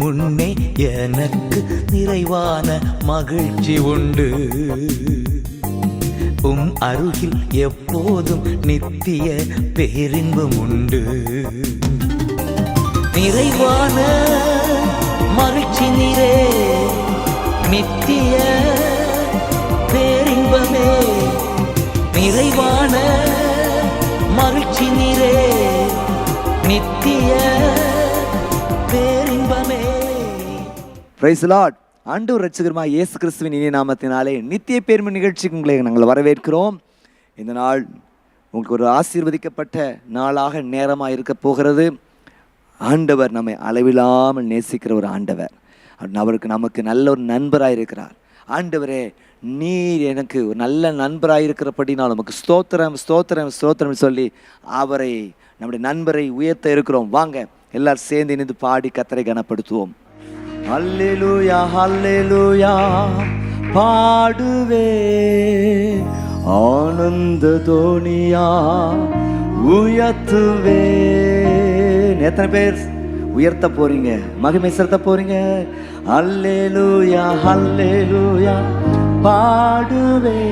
முன்னே எனக்கு நிறைவான மகிழ்ச்சி உண்டு. அருகில் எப்போதும் நித்திய பேரின்பம் உண்டு. நிறைவான மகிழ்ச்சி நீரே, நித்திய பேரின்பமே. நிறைவான மகிழ்ச்சி நீரே, நித்திய பேரின்பமே. Price the Lord. ஆண்டவர் இரட்சகருமாய் இயேசு கிறிஸ்துவின் இனிய நாமத்தினாலே நித்திய பேரின்ப நிகழ்ச்சிக்கு உங்களை நாங்கள் வரவேற்கிறோம். இந்த நாள் உங்களுக்கு ஒரு ஆசீர்வதிக்கப்பட்ட நாளாக நேரமாக இருக்க போகிறது. ஆண்டவர் நம்மை அளவில்லாமல் நேசிக்கிற ஒரு ஆண்டவர். அவருக்கு நமக்கு நல்ல ஒரு நண்பராக இருக்கிறார். ஆண்டவரே, நீர் எனக்கு ஒரு நல்ல நண்பராக இருக்கிறபடினால் நமக்கு ஸ்தோத்திரம் ஸ்தோத்திரம் ஸ்தோத்திரம் சொல்லி அவரை, நம்முடைய நண்பரை உயர்த்த இருக்கிறோம். வாங்க எல்லாரும் சேர்ந்து இணைந்து பாடி கர்த்தரை கனப்படுத்துவோம். அல்லேலூயா அல்லேலூயா பாடுவே, ஆனந்த தோனியா உயர்த்துவே. எத்தனை பேர் உயர்த்த போறீங்க, மகிமை செலுத்த போறீங்க? அல்லேலூயா அல்லேலூயா பாடுவே,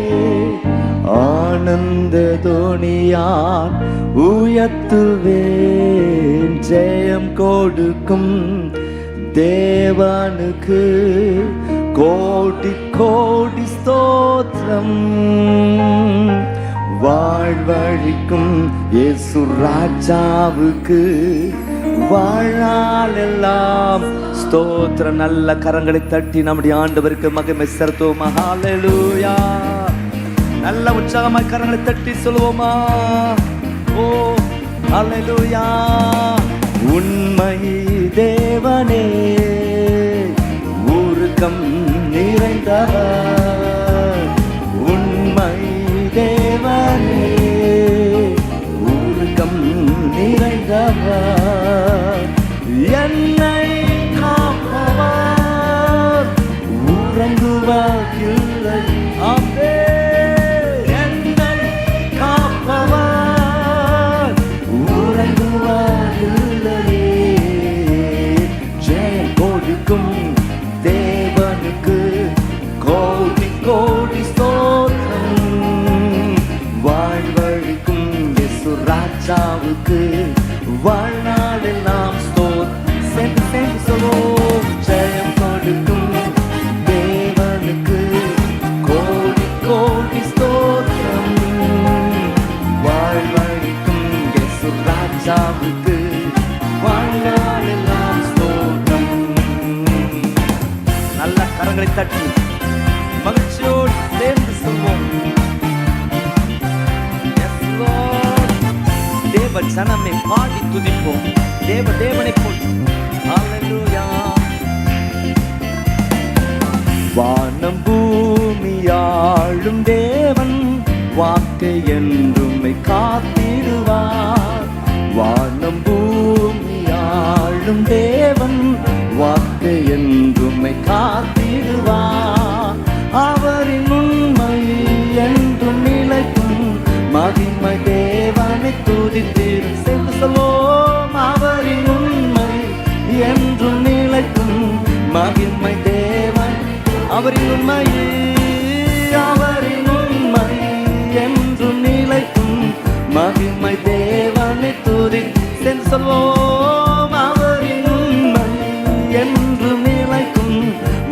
ஆனந்த தோனியா உயர்த்துவே. ஜெயம் கொடுக்கும் தேவனுக்கு கோடி கோடி ஸ்தோத்திரம். வாழ்வழிக்கும் இயேசு ராஜாவுக்கு வாழ்நாளெல்லாம் ஸ்தோத்திரம். நல்ல கரங்களை தட்டி நம்முடைய ஆண்டவருக்கு மகிமை செலுத்துவோமா? ஹல்லேலூயா. நல்ல உற்சாகமாய் கரங்களை தட்டி சொல்லுவோமா? ஓ ஹல்லேலூயா. உண்மை தேவனே, உருக்கம் நிறைந்தவர். உண்மை தேவனே, உருக்கம் நிறைந்தவர். என்னை காப்பவர் உறங்குவதில்லை. ஆமே. என்னை காப்பவர் உறங்குவதில்லை. ஜெயம் கொடுக்கும் தேவனுக்கு கோடி கோடி ஸ்தோத்திரம். வாழ்வழிக்கும் இயேசு ராஜாவுக்கு வாழ்நாளெல்லாம் ஸ்தோத்திரம். சேர்ந்து சேர்ந்து சொல்வோம். ஜெயம் கொடுக்கும் தேவனுக்கு கோடி கோடி ஸ்தோத்திரம். வாழ்வழிக்கும் இயேசு ராஜாவுக்கு வாழ்நாளெல்லாம் ஸ்தோத்திரம். நல்ல கரங்களை தட்டி மகிழ்ச்சியோடு சேர்ந்து சொல்வோம். தேவ ஜனமே பாடி துதிப்போம். தேவனை போற்றி. ஹல்லேலூயா. வானம் பூமியாளும் தேவன் வாக்கை என்றுமை காத்திடுவார். வானம் பூமியாளும் தேவன் வாக்கை என்றுமை காத்திடுவார். அவரின் உண்மை என்றும் நிலைக்கும். மகிமை தேவனை துதித்திரு. சேர்ந்து சொல்வோம். அவரின் உண்மை என்றும் நிலைக்கும். மகிமை தேவன், அவரின் உண்மை, அவரின் உண்மை என்றும் நிலைக்கும். மகிமை தேவனை துதி. சேர்ந்து சொல்வோம். அவரின் உண்மை என்றும் நிலைக்கும்.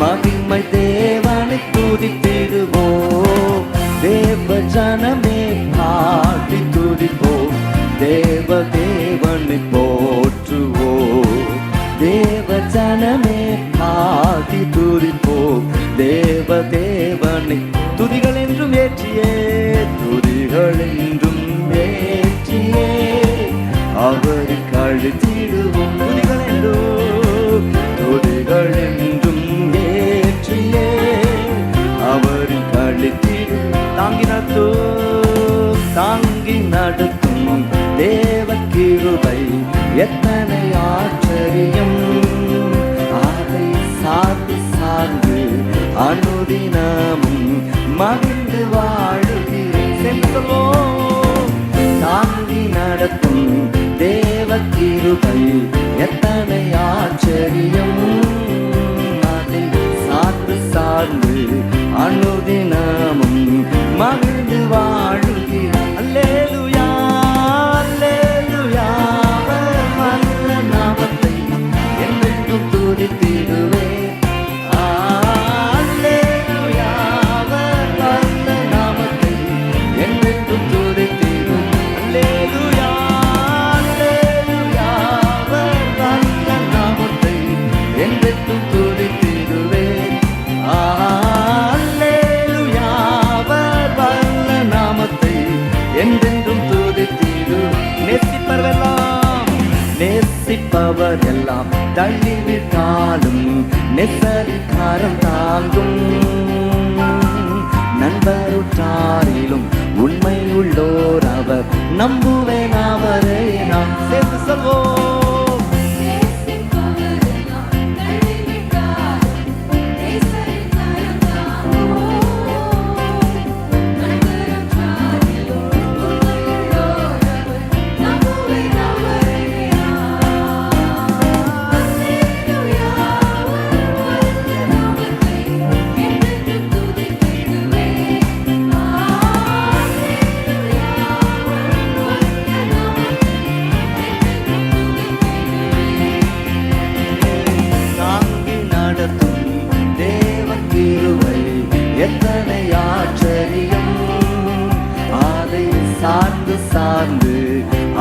மகிமை தேவனை துதித்திடுவோம். தேவ ஜனமே பாடி துதிப்போம். தேவ தேவனை போற்றுவோம். தேவ ஜனமே பாடி துதிப்போம். தேவ தேவனை துதிகள் என்றும் ஏற்றியே, துதிகள் என்றும் ஏற்றியே அவருக்கு அழுத்திடுவோம். துதிகள் என்றும், துதிகள் என்றும் ஏற்றியே அவருக்கு அழுத்திடுவோம். தாங்கி நடத்தும் தேவ கிருபை எத்தனை ஆச்சரியம். அதை சார்ந்து சார்ந்து அனுதினமும் மகிழ்ந்து வாழுகிறேன். தாங்கி நடத்தும் தேவ கிருபை எத்தனை ஆச்சரியம். நினைப்பவர் எல்லாம் தள்ளிவிட்டாலும் நெசரிக்காரம் தாங்கும். நண்பருட்டாரிலும் உண்மை உள்ளோர் அவர், நம்புவேன் அவரை நாம். சேர்ந்து சொல்வோம். எத்தனை ஆச்சரியம், அதை சார்ந்து சார்ந்து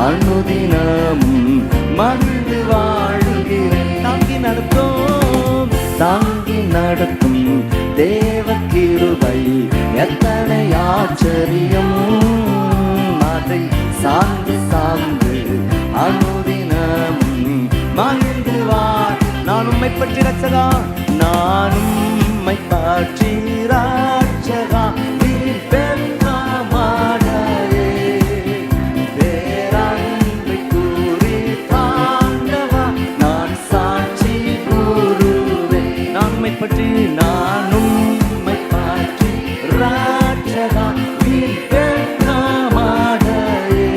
அனுதினமும் மகிழ்ந்து வாழுகிறேன். தாங்கி நடத்தும், தாங்கி நடத்தும் தேவ கிருபை எத்தனை ஆச்சரியம், அதை சார்ந்து சார்ந்து அனுதினமும் மகிழ்ந்து வாழ். நான் உம்மை பற்றி ரட்சகா, நான் உம்மை பற்றி ராட்சகா, நீர் பெற்ற மகனே, பேரன்பை கூறி தாண்டவா, நான் சாட்சி கூறுவேன். நான் உம்மை பற்றி, நான் உம்மை பற்றி ராட்சகா, நீர் பெற்ற மகனே,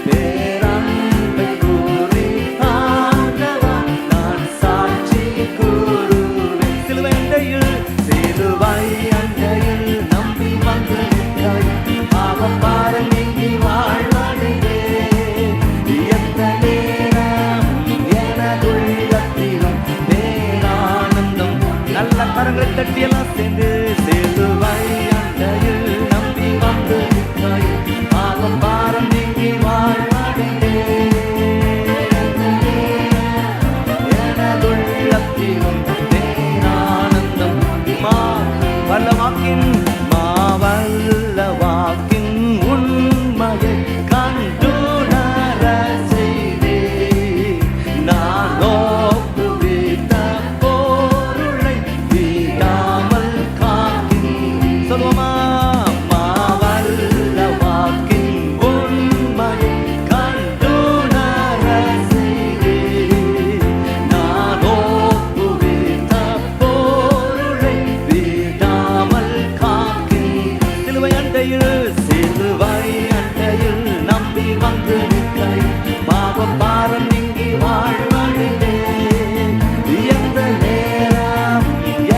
பேரன்பை கூறி தாண்டவா, நான் சாட்சி கூறுவேன். சிலுவையில் அண்டையில் நம்பி வந்து நிற்காய், பாவப்பாரம் நீங்கி வாழ்வடைவே. எந்த நேரம் எனதுள்ளத்திலும் பேரானந்தம். நல்ல கரங்களை தட்டியெல்லாம் சேர்ந்து, சிலுவை அண்டையில் நம்பி வந்து நிற்காய், பாவப்பாரம் நீங்கி வாழ்வடைவே. எனதுள்ளத்திலும் பேரானந்தம். வல்லவாக்கின் மாவல்லவாக்கின் உண்மையை கண்டுணர செய்தே, நான் நோக்குவித்த பொருளை விடாமல் காக்கின். சொல்லுவோமா? மாவல்லவாக்கின் உண்மையை கண்டுணர செய்தே, நான் நோக்குவித்த பொருளை சிலுவை அண்டையில் நம்பி வந்து நிற்காய், பாவப்பாரம் நீங்கி வாழ்வடைவே. எந்த நேரம்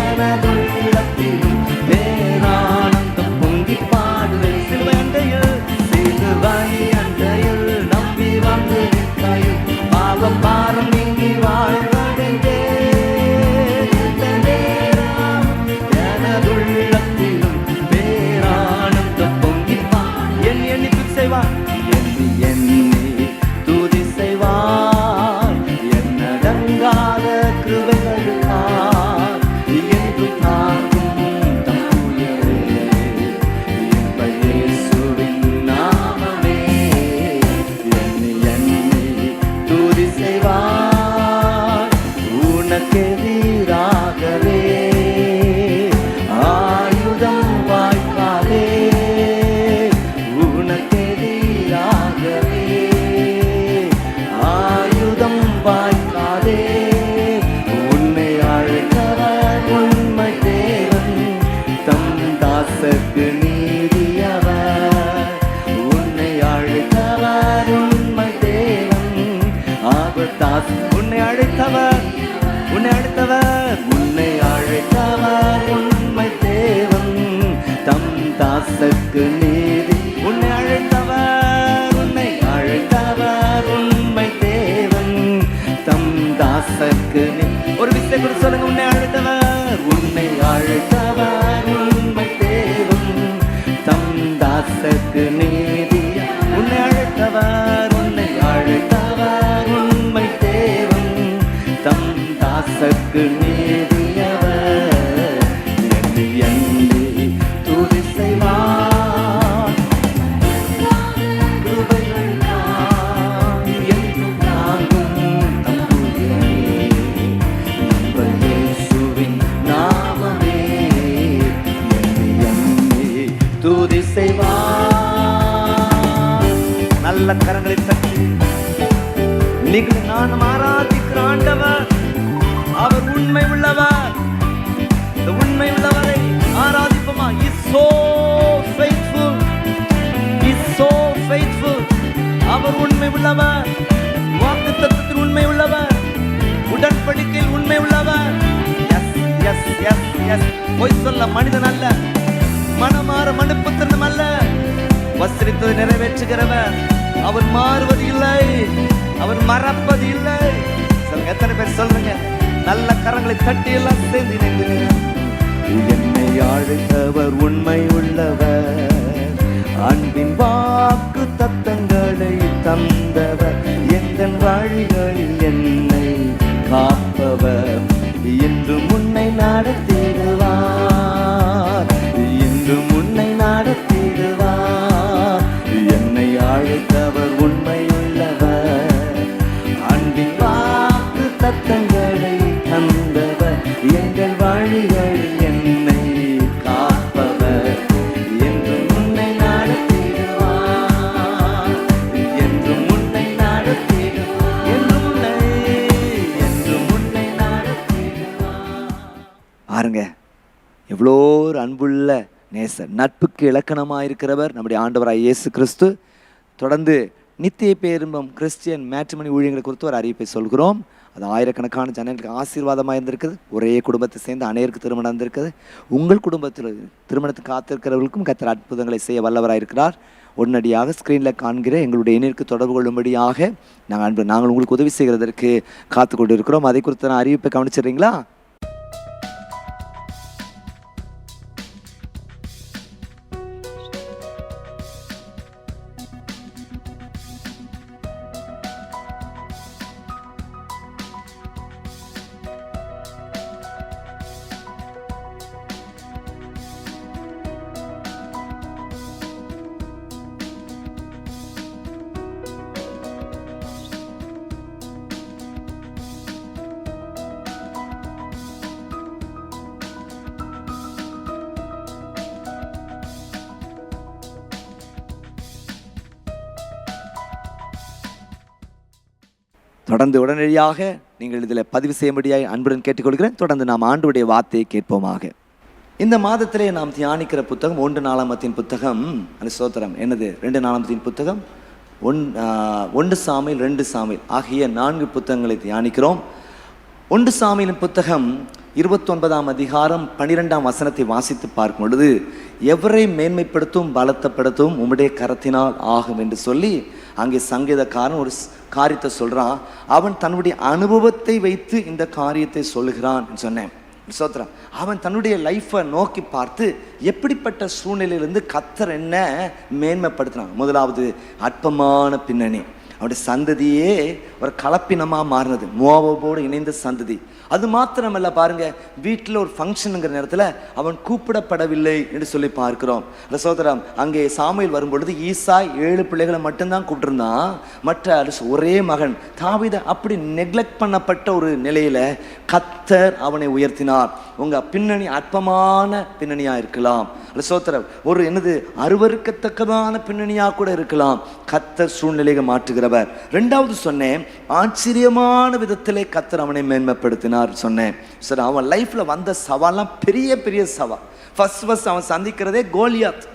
எனதுள்ளத்திலும் பேரானந்தம் பொங்கி பாடுவேன். சிலுவை அண்டையில் நம்பி வந்து நிற்காய், பாவப்பாரம் நீங்கி வாழ்வடைவே. எந்த நேரம் எனதுள்ளத்திலும் துதி செய்வார் என்னடங்காத கிருபைகளுக்காய், என்று தாங்கும் தம் உயரே என்ப இயேசுவின் நாமமே. என்னை துதி செய்வார் உனக்கெதிராகவே, ஆயுதம் வாய்க்காதே, ஆயுதம் வாய்க்காதே. உன்னை அழைத்தவர் உண்மை தேவன், தம் தாசக்கு நீதியவர். உன்னை அழைத்தவர் உண்மை தேவன், அவர் தாஸ். உன்னை அழைத்தவர், உன்னை அழைத்தவர், உன்னை அழைத்தவர் உண்மை தேவன், தம் தாசக்கு நீதி. உன்னை அழைத்தவர், உன்னை அழைத்தவர் உண்மை தேவன், தம் தாசக்கு. ஒரு விசை கூட சொல்லுங்க. உன்னை அழைத்தவர், உன்னை அழைத்தவர் உண்மை தேவன், தம் தாசக்கு நீதி. உன்னை அழைத்தவர், உன்னை அழைத்தவர் உண்மை தேவன், தம் தாசக்கு நீதியவர். எண்ணி துதி செய்வார், கிருபைகள் என்றும் தாங்கும். நம்ம ஆராதிக்கிற ஆண்டவர் அவர் உண்மை உள்ளவர். இந்த உண்மை உள்ளவரை ஆராதிப்போமா? Is so faithful, is so faithful. அவர் உண்மை உள்ளவர், வாக்குத்தத்தத்தில் உண்மை உள்ளவர், உடன்படிக்கையில் உண்மை உள்ளவர். Yes yes yes yes. பொய் சொல்ல மனிதன் அல்ல, மனமாற மனுப்புத்திறனும் அல்ல. வசனித்ததை நிறைவேற்றுகிறவர். அவர் மாறுவது இல்லை, அவர் மறப்பது இல்லை. சொல்லுங்க, எத்தனை பேர் சொல்றீங்க? நல்ல கரங்களை தட்டி எல்லாம் சேர்ந்து என்னை அழைத்தவர் உண்மை உள்ளவர், அன்பின் வாக்கு தத்தங்களை தந்தவர், எங்கள் வழிகளில் என்னை காப்பவர், என்று முன்னை நடத்திடுவார், என்று முன்னை நடத்திடுவார். என்னை அழைத்தவர் உண்மை உள்ளவர், அன்பின் வாக்கு தத்தங்களை தந்தவர், எங்கள் வழிகளில் என்னை காப்பவர், என்று முன்னை நடத்திடுவார், என்று முன்னை நடத்திடுவார், என்று முன்னை நடத்திடுவார். பாருங்க, எவ்வளோ ஒரு அன்புள்ள நேசர், நட்புக்கு இலக்கணமாக இருக்கிறவர் நம்முடைய ஆண்டவராய் இயேசு கிறிஸ்து. தொடர்ந்து நித்திய பேரின்பம் கிறிஸ்டியன் மேட்ரிமோனி ஊழியங்களை குறித்து ஒரு அறிவிப்பை சொல்கிறோம். அது ஆயிரக்கணக்கான ஜனங்களுக்கு ஆசீர்வாதமாக இருந்திருக்குது. ஒரே குடும்பத்தை சேர்ந்து அநேருக்கு திருமணம் இருந்திருக்குது. உங்கள் குடும்பத்தில் திருமணத்துக்கு காத்திருக்கிறவர்களுக்கும் கர்த்தர் அற்புதங்களை செய்ய வல்லவராக இருக்கிறார். உடனடியாக ஸ்க்ரீனில் காண்கிற எங்களுடைய இணையருக்கு தொடர்பு கொள்ளும்படியாக நாங்கள் உங்களுக்கு உதவி செய்கிறதற்கு காத்து கொண்டு இருக்கிறோம். அதை குறித்து நான் அறிவிப்பை கவனிச்சிடுறீங்களா? தொடர்ந்து உடனடியாக நீங்கள் இதில் பதிவு செய்யும்படியாய் அன்புடன் கேட்டுக்கொள்கிறேன். தொடர்ந்து நாம் ஆண்டவருடைய வார்த்தையை கேட்போமாக. இந்த மாதத்திலே நாம் தியானிக்கிற புத்தகம் 1 நாளாகமத்தின் புத்தகம். அந்த ஸ்தோத்திரம் என்னது? 2 நாளாகமத்தின் புத்தகம், 1 சாமுவேல், 2 சாமுவேல் ஆகிய 4 புத்தகங்களை தியானிக்கிறோம். 1 சாமுவேலின் புத்தகம் 29ஆம் அதிகாரம் 12ஆம் வசனத்தை வாசித்து பார்க்கும் பொழுது, எவரை மேன்மைப்படுத்தும் பலத்தப்படுத்தும் உம்முடைய கரத்தினால் ஆகும் என்று சொல்லி அங்கே சங்கீதக்காரன் ஒரு காரியத்தை சொல்றான். அவன் தன்னுடைய அனுபவத்தை வைத்து இந்த காரியத்தை சொல்லுகிறான் சொன்னேன். சோத்ரம், அவன் தன்னுடைய லைஃப்பை நோக்கி பார்த்து எப்படிப்பட்ட சூழ்நிலையிலிருந்து கர்த்தர் என்ன மேன்மைப்படுத்தினான். முதலாவது அற்பமான பின்னணி. அவனுடைய சந்ததியே ஒரு கலப்பினமாக மாறினது, மோவாபோடு இணைந்த சந்ததி. அது மாத்திரமல்ல, பாருங்க, வீட்டில் ஒரு ஃபங்க்ஷனுங்கிற நேரத்தில் அவன் கூப்பிடப்படவில்லை என்று சொல்லி பார்க்கிறோம். சகோதரம், அங்கே சாமுவேல் வரும்பொழுது ஈசாய் 7 பிள்ளைகளை மட்டும்தான் கூப்பிட்டுருந்தான். மற்ற ஒரே மகன் தாவீதை அப்படி நெக்லெக்ட் பண்ணப்பட்ட ஒரு நிலையில கர்த்தர் அவனை உயர்த்தினார். உங்க பின்னணி அற்பமான பின்னணியா இருக்கலாம், சகோதரம், ஒரு என்னது அருவருக்கத்தக்கதான பின்னணியா கூட இருக்கலாம். கர்த்தர் சூழ்நிலையை மாற்றுகிறவர். 2வது சொன்னேன், ஆச்சரியமான விதத்திலே கர்த்தர் அவனை மேன்மைப்படுத்தினார் சொன்னேன். சரி, அவன் லைஃப்ல வந்த சவால்லாம் பெரிய பெரிய சவால். ஃபர்ஸ்ட் அவன் சந்திக்கிறதே கோலியாத்.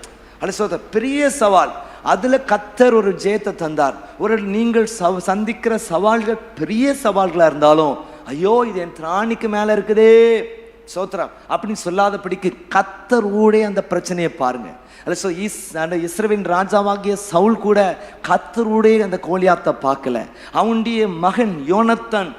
பெரிய சவால். அதுல கர்த்தர் ஒரு ஜெயத்தை தந்தார். ஒரு நீங்கள் சந்திக்கிற சவால்கள் பெரிய சவால்களா இருந்தாலும், ஐயோ இது என் திராணிக்கு மேல இருக்குதே சோத்ரா அப்படின்னு சொல்லாதபடிக்கு கர்த்தர் ஊடே அந்த பிரச்சனையை பாருங்க. இஸ்ரவேலின் ராஜாவாகிய சவுல் கூட கர்த்தருடைய அந்த கோலியாத்தை பார்க்கல. அவனுடைய மகன் யோனத்தான்,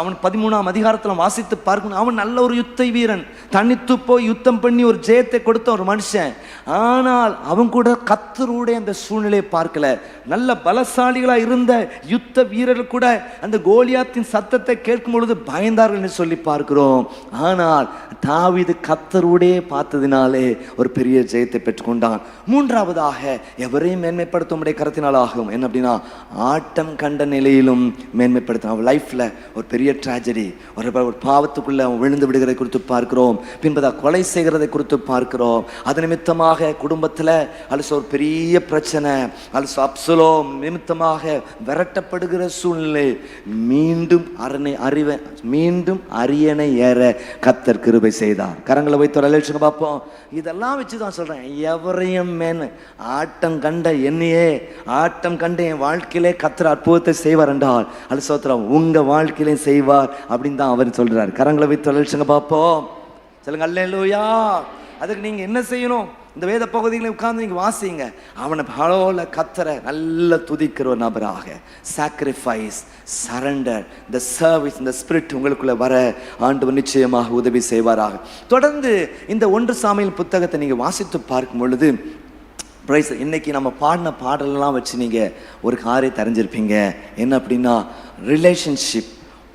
அவன் 13ஆம் அதிகாரத்தில் வாசித்து பார்க்கணும். அவன் நல்ல ஒரு யுத்த வீரன், தனித்து போய் யுத்தம் பண்ணி ஒரு ஜெயத்தை கொடுத்த ஒரு மனுஷன். ஆனால் அவன் கூட கர்த்தருடைய அந்த சூழ்நிலையை பார்க்கல. நல்ல பலசாலிகளாக இருந்த யுத்த வீரர்கள் கூட அந்த கோலியாத்தின் சத்தத்தை கேட்கும் பொழுது பயந்தார்கள் என்று சொல்லி பார்க்கிறோம். ஆனால் தாவீது கர்த்தருடைய பார்த்ததினாலே ஒரு பெரிய ஜெயத்தை பெற்றுக்கொண்டார். கொண்டான். மூன்றாவதாக எவரையும் மேன்மைப்படுத்த உம்முடைய கரத்தினால் ஆகும். என்ன அப்படின்னா, ஆட்டம் கண்ட நிலையிலும் மேன்மைப்படுத்த. அவன் லைஃப்ல ஒரு பெரிய ட்ராஜடி, ஒரு பாவத்துக்குள்ள அவன் விழுந்து விடுகிறதை குறித்து பார்க்கிறோம். பின்பதா கொலை செய்கிறதை குறித்து பார்க்கிறோம். அது நிமித்தமாக குடும்பத்துல அலசு ஒரு பெரிய பிரச்சனை, அலசு அப்சலோம் நிமித்தமாக விரட்டப்படுகிற சூழ்நிலை. மீண்டும் அரியணை ஏற கர்த்தர் கிருபை செய்தார். கரங்களை வைத்து ஒரு அலட்சியம் பார்ப்போம். இதெல்லாம் வச்சுதான் சொல்றேன், எவரையும் ஆட்டம் கண்ட என்னையே, ஆட்டம் கண்ட என் வாழ்க்கையிலே கர்த்தர் அற்புதத்தை செய்வார் என்றால் அலசோத்திரம் உங்க வாழ்க்கையிலே செய்வார் அப்படின்னு தான் அவர் சொல்றாரு. கரங்களை வைத்து ஒரு அலட்சியம் பார்ப்போம். சொல்லுங்க அல்லேலூயா. அதுக்கு நீங்க என்ன செய்யணும்? இந்த வேத பகுதிகளை உட்கார்ந்து நீங்க வாசிங்க. அவனை பலோல கத்தரை நல்ல துதிக்கிற ஒரு நபராக, சாக்ரிஃபைஸ், சரண்டர், இந்த சர்வீஸ், இந்த ஸ்பிரிட் உங்களுக்குள்ள வர ஆண்டவர் நிச்சயமாக உதவி செய்வாராக. தொடர்ந்து இந்த 1 சாமுவேல் புத்தகத்தை நீங்க வாசித்து பார்க்கும் பொழுது பிரைஸ், இன்னைக்கு நம்ம பாடின பாடலெல்லாம் வச்சு நீங்க ஒரு காரியத்தை அறிஞ்சிருப்பீங்க. என்ன அப்படின்னா, ரிலேஷன்ஷிப்,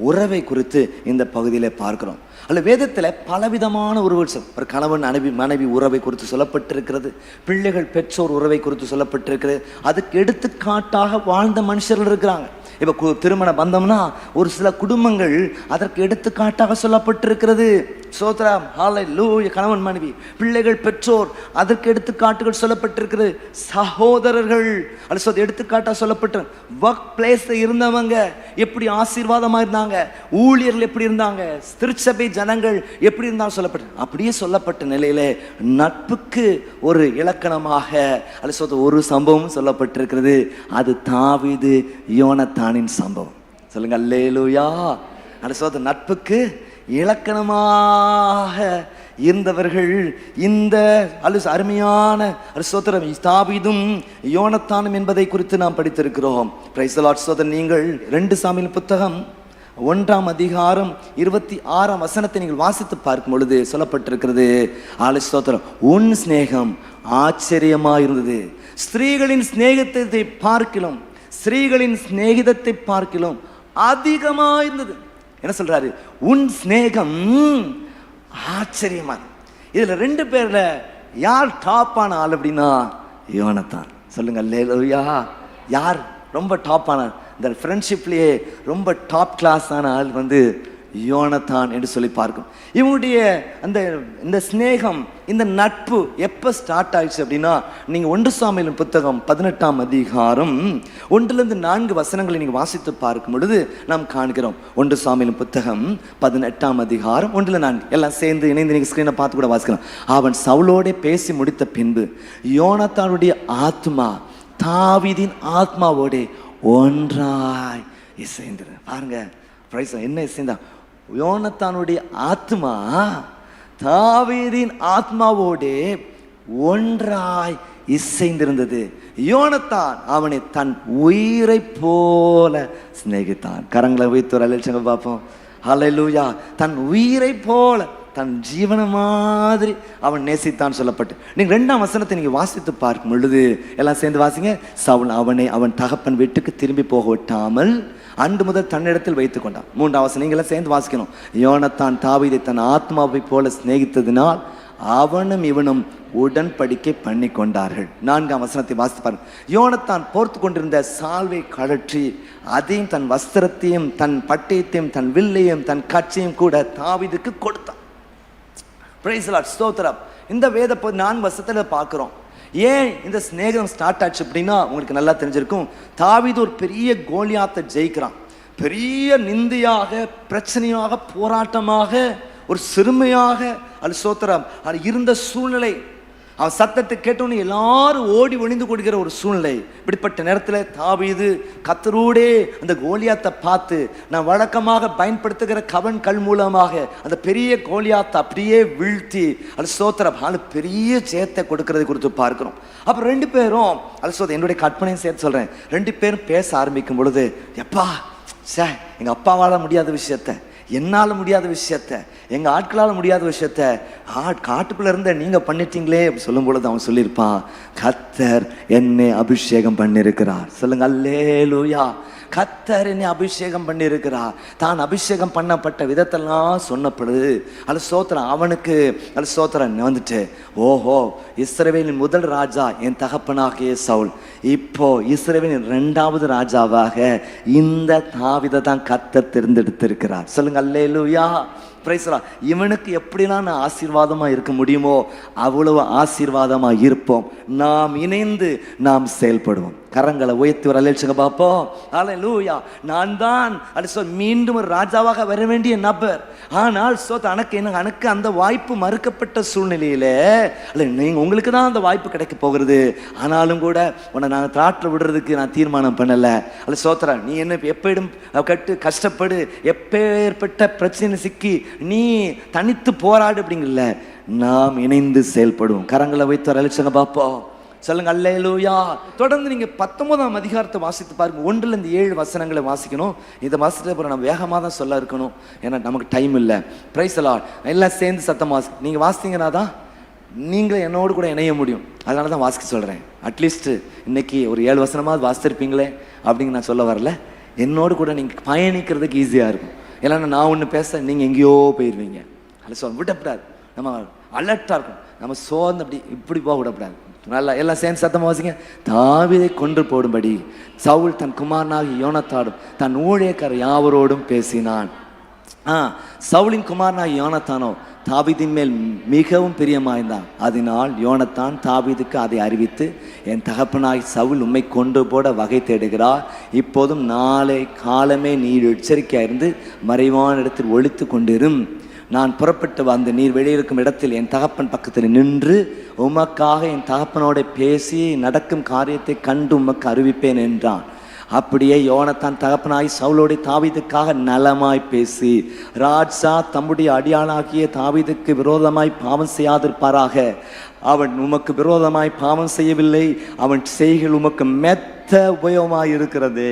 உறவை குறித்து இந்த பகுதியில் பார்க்கிறோம். அல்ல வேதத்தில் பலவிதமான உறவுகள், ஒரு கணவன் மனைவி உறவை குறித்து சொல்லப்பட்டிருக்கிறது, பிள்ளைகள் பெற்றோர் உறவை குறித்து சொல்லப்பட்டிருக்கிறது. அதுக்கு எடுத்துக்காட்டாக வாழ்ந்த மனுஷர்கள் இருக்கிறாங்க. இப்போ திருமண பந்தம்னா ஒரு சில குடும்பங்கள் அதற்கு எடுத்துக்காட்டாக சொல்லப்பட்டிருக்கிறது. சோத்ராம் ஹல்லேலூயா. கணவன் மனைவி, பிள்ளைகள் பெற்றோர், அதற்கு எடுத்துக்காட்டுகள் சொல்லப்பட்டிருக்கிறது. சகோதரர்கள் அல்லது எடுத்துக்காட்டாக சொல்லப்பட்டு, ஒர்க் பிளேஸ்ல இருந்தவங்க எப்படி ஆசீர்வாதமாக இருந்தாங்க, ஊழியர்கள் எப்படி இருந்தாங்க, திருச்சபை ஜனங்கள் எப்படி இருந்தாலும் சொல்லப்பட்டு, அப்படியே சொல்லப்பட்ட நிலையில நட்புக்கு ஒரு இலக்கணமாக அல்லது ஒரு சம்பவம் சொல்லப்பட்டிருக்கிறது. அது தாவீது யோனத்தானின் சம்பவம். சொல்லுங்க அல்லேலூயா. அல்லது நட்புக்கு இலக்கணமாக இருந்தவர்கள் இந்த அருமையான ஸ்தோத்திரம் தாவீதும் யோனத்தானும் என்பதை குறித்து நாம் படித்திருக்கிறோம். Price the Lord. சோதரன், நீங்கள் 2 சாமுவேல் புத்தகம் 1ஆம் அதிகாரம் 26ஆம் வசனத்தை நீங்கள் வாசித்து பார்க்கும் பொழுது சொல்லப்பட்டிருக்கிறது, ஸ்தோத்திரம், உன் சிநேகம் ஆச்சரியமா இருந்தது, ஸ்திரீகளின் சிநேகத்தை பார்க்கிலும், ஸ்திரீகளின் சிநேகிதத்தை பார்க்கிலும் அதிகமா இருந்தது. என்ன சொல்றாரு? உன் சிநேகம் ஆச்சரியமா. இதுல 2 பேர்ல யார் டாப்பான ஆள் அப்படின்னா யோனத்தான். சொல்லுங்க அல்லேலூயா. யார் ரொம்ப டாப்பான, இந்த ஃப்ரெண்ட்ஷிப்லயே ரொம்ப டாப் கிளாஸ் ஆன ஆள் யோனத்தான் என்று சொல்லி பார்க்கும். இவனுடைய இந்த ஸ்நேகம், இந்த நட்பு எப்போ ஸ்டார்ட் ஆயிடுச்சு அப்படின்னா, நீங்க 1 சாமுவேல் புத்தகம் 18ஆம் அதிகாரம் 1லிருந்து 4 வசனங்களை நீங்க வாசித்து பார்க்கும் பொழுது நாம் காண்கிறோம். 1 சாமுவேல் புத்தகம் 18ஆம் அதிகாரம் 1-4 எல்லாம் சேர்ந்து இணைந்து நீங்க ஸ்கிரீனை பார்த்து கூட வாசிக்கலாம். அவன் சவுலோட பேசி முடித்த பின்பு யோனத்தானுடைய ஆத்மா தாவீதின் ஆத்மாவோட ஒன்றாய் இசைந்தது. பாருங்க பிரைஸ், என்ன இசைந்தா? யோனத்தானுடைய ஆத்மா தாவீதின் ஆத்மாவோடே ஒன்றாய் இசைந்திருந்தது. யோனத்தான் அவனை தன் உயிரை போல சிநேகித்தான். கரங்களை வைத்து ஒரு அலட்சங்க பார்ப்போம். ஹல்லேலூயா. தன் உயிரை போல, தன் ஜீவன மாதிரி அவன் நேசித்தான் சொல்லப்பட்டு. நீங்க 2ஆம் வசனத்தை நீங்க வாசித்து பார்க்கும் பொழுது எல்லாம் சேர்ந்து வாசிங்க. சவுல் அவனை அவன் தகப்பன் வீட்டுக்கு திரும்பி போக விட்டாமல் அன்று முதல் தன்னிடத்தில் வைத்துக் கொண்டான். 3ஆம் வசனம் நீங்க எல்லாம் சேர்ந்து வாசிக்கணும். யோனத்தான் தாவீதை தன் ஆத்மாவை போல சிநேகித்ததினால் அவனும் இவனும் உடன்படிக்கை பண்ணி கொண்டார்கள். 4ஆம் வசனத்தை வாசித்து பாருங்க. யோனத்தான் போர்த்து கொண்டிருந்த சால்வை கழற்றி அதையும் தன் வஸ்திரத்தையும் தன் பட்டயத்தையும் தன் வில்லையும் தன் கட்சியும் கூட தாவீதுக்கு கொடுத்தான். Price the lord. ஸ்தோத்திரம். இந்த வேத 4 வசனத்துல பார்க்கிறோம். ஏன் இந்த சிநேகம் ஸ்டார்ட் ஆச்சு அப்படின்னா, உங்களுக்கு நல்லா தெரிஞ்சிருக்கும். தாவீது ஒரு பெரிய கோலியாத்தை ஜெயிக்கிறான். பெரிய நிந்தையாக, பிரச்சனையாக, போராட்டமாக, ஒரு சிறுமையாக ஸ்தோத்திரம் அது இருந்த சூழ்நிலை. அவன் சத்தத்தை கேட்டோன்னு எல்லாரும் ஓடி ஒளிந்து கொடுக்கிற ஒரு சூழ்நிலை. இப்படிப்பட்ட நேரத்தில் தாவீது கர்த்தரோடே அந்த கோலியாத்தை பார்த்து, நான் வழக்கமாக பயன்படுத்துகிற கவன் கல் மூலமாக அந்த பெரிய கோலியாத்தை அப்படியே வீழ்த்தி ஸ்தோத்திரம் பெரிய ஜெயத்தை கொடுக்கறது குறித்து பார்க்கிறோம். அப்புறம் 2 பேரும் என்னுடைய கற்பனையும் சேர்த்து சொல்றேன். 2 பேரும் பேச ஆரம்பிக்கும் பொழுது, எப்பா எங்க அப்பாவால முடியாத விஷயத்த, என்னால் முடியாத விஷயத்த, எங்க ஆட்களால் முடியாத விஷயத்த காட்டுக்குள்ள இருந்த நீங்க பண்ணிட்டீங்களே அப்படி சொல்லும் பொழுது அவன் சொல்லியிருப்பான், கர்த்தர் என்னை அபிஷேகம் பண்ணிருக்கிறார். சொல்லுங்க அல்லேலூயா. கர்த்தர் என்னை அபிஷேகம் பண்ணி இருக்கிறார். தான் அபிஷேகம் பண்ணப்பட்ட விதத்தெல்லாம் சொன்னப்படுது. அது ஸ்தோத்திரம். அவனுக்கு அது ஸ்தோத்திரம் வந்துட்டு, ஓஹோ, இஸ்ரவேலின் முதல் ராஜா என் தகப்பனாகிய சவுல், இப்போ இஸ்ரவேலின் 2வது ராஜாவாக இந்த தாவீதை தான் கர்த்தர் தேர்ந்தெடுத்திருக்கிறார். சொல்லுங்க அல்லேலூயா. Price the Lord. இவனுக்கு எப்படிலாம் நான் ஆசீர்வாதமா இருக்க முடியுமோ அவ்வளவு ஆசீர்வாதமா இருப்போம். நாம் இணைந்து நாம் செயல்படுவோம். கரங்களை உயர்த்தி ஒரு அல்லேலூயா பார்ப்போம். அல்லேலூயா. நான் தான் மீண்டும் ஒரு ராஜாவாக வர வேண்டிய நபர். ஆனால் எனக்கு அந்த வாய்ப்பு மறுக்கப்பட்ட சூழ்நிலையில நீங்க உங்களுக்கு தான் அந்த வாய்ப்பு கிடைக்க போகிறது. ஆனாலும் கூட உன்னை நான் தாட்டில் விடுறதுக்கு நான் தீர்மானம் பண்ணல. அல்ல சோத்ரா, நீ என்ன எப்படும் கஷ்டப்படு, எப்பேற்பட்ட பிரச்சனை சிக்கி நீ தனித்து போராடு அப்படிங்கல, நாம் இணைந்து செயல்படுவோம். கரங்களை வைத்து ஒரு அல்லேலூயா பார்ப்போம். சொல்லுங்க அல்லேலூயா. தொடர்ந்து நீங்க 19ஆம் அதிகாரத்தை வாசித்து பாருங்க. 1-7 வசனங்களை வாசிக்கணும். இந்த மாசத்துல அப்புறம் நம்ம வேகமாக தான் சொல்ல இருக்கணும், ஏன்னா நமக்கு டைம் இல்லை. Price the Lord. எல்லாம் சேர்ந்து சத்தம் நீங்க வாசித்தீங்கன்னா தான் நீங்களும் என்னோடு கூட இணைய முடியும். அதனால தான் வாசிக்க சொல்றேன். அட்லீஸ்ட் இன்னைக்கு ஒரு 7 வசனமாவது வாசித்திருப்பீங்களே அப்படிங்க நான் சொல்ல வரல. என்னோடு கூட நீங்க பயணிக்கிறதுக்கு ஈஸியா இருக்கும். இல்லைன்னா நான் ஒன்று பேச நீங்க எங்கேயோ போயிடுவீங்க. அதை சொல்ல விடக்கூடாது. நம்ம அலர்ட்டா இருக்கும். நம்ம சோர்ந்து அப்படி இப்படி போக விடக்கூடாது. நல்லா எல்லாம் சேர்ந்து சத்தமாக வாசிங்க. தாவீதை கொன்று போடும்படி சவுல் தன் குமாரனாகி யோனத்தானும் தன் ஊழியக்காரர் யாவரோடும் பேசினான். சவுலின் குமாரனாகி யோனத்தானோ தாவீதின் மேல் மிகவும் பிரியமாய்ந்தான். அதனால் யோனத்தான் தாவீதுக்கு அதை அறிவித்து, என் தகப்பனாய் சவுல் உம்மை கொன்று போட வகை தேடுகிறார். இப்போதும் நாளை காலமே நீர் எச்சரிக்கையாயிருந்து மறைவான இடத்தில் ஒளித்து கொண்டிரும். நான் புறப்பட்டு வந்து நீர் வெளியிருக்கும் இடத்தில் என் தகப்பன் பக்கத்தில் நின்று உமக்காக என் தகப்பனோட பேசி நடக்கும் காரியத்தை கண்டு உமக்கு அறிவிப்பேன் என்றான். அப்படியே யோனத்தான் தகப்பனாய் சவுலோட தாவீதுக்காக நலமாய் பேசி, ராஜா தம்முடைய அடியாளாகிய தாவீதுக்கு விரோதமாய் பாவம் செய்யாதிருப்பாராக. அவன் உமக்கு விரோதமாய் பாவம் செய்யவில்லை, அவன் செய்கள் உமக்கு மெத்த உபயோகமாய் இருக்கிறது.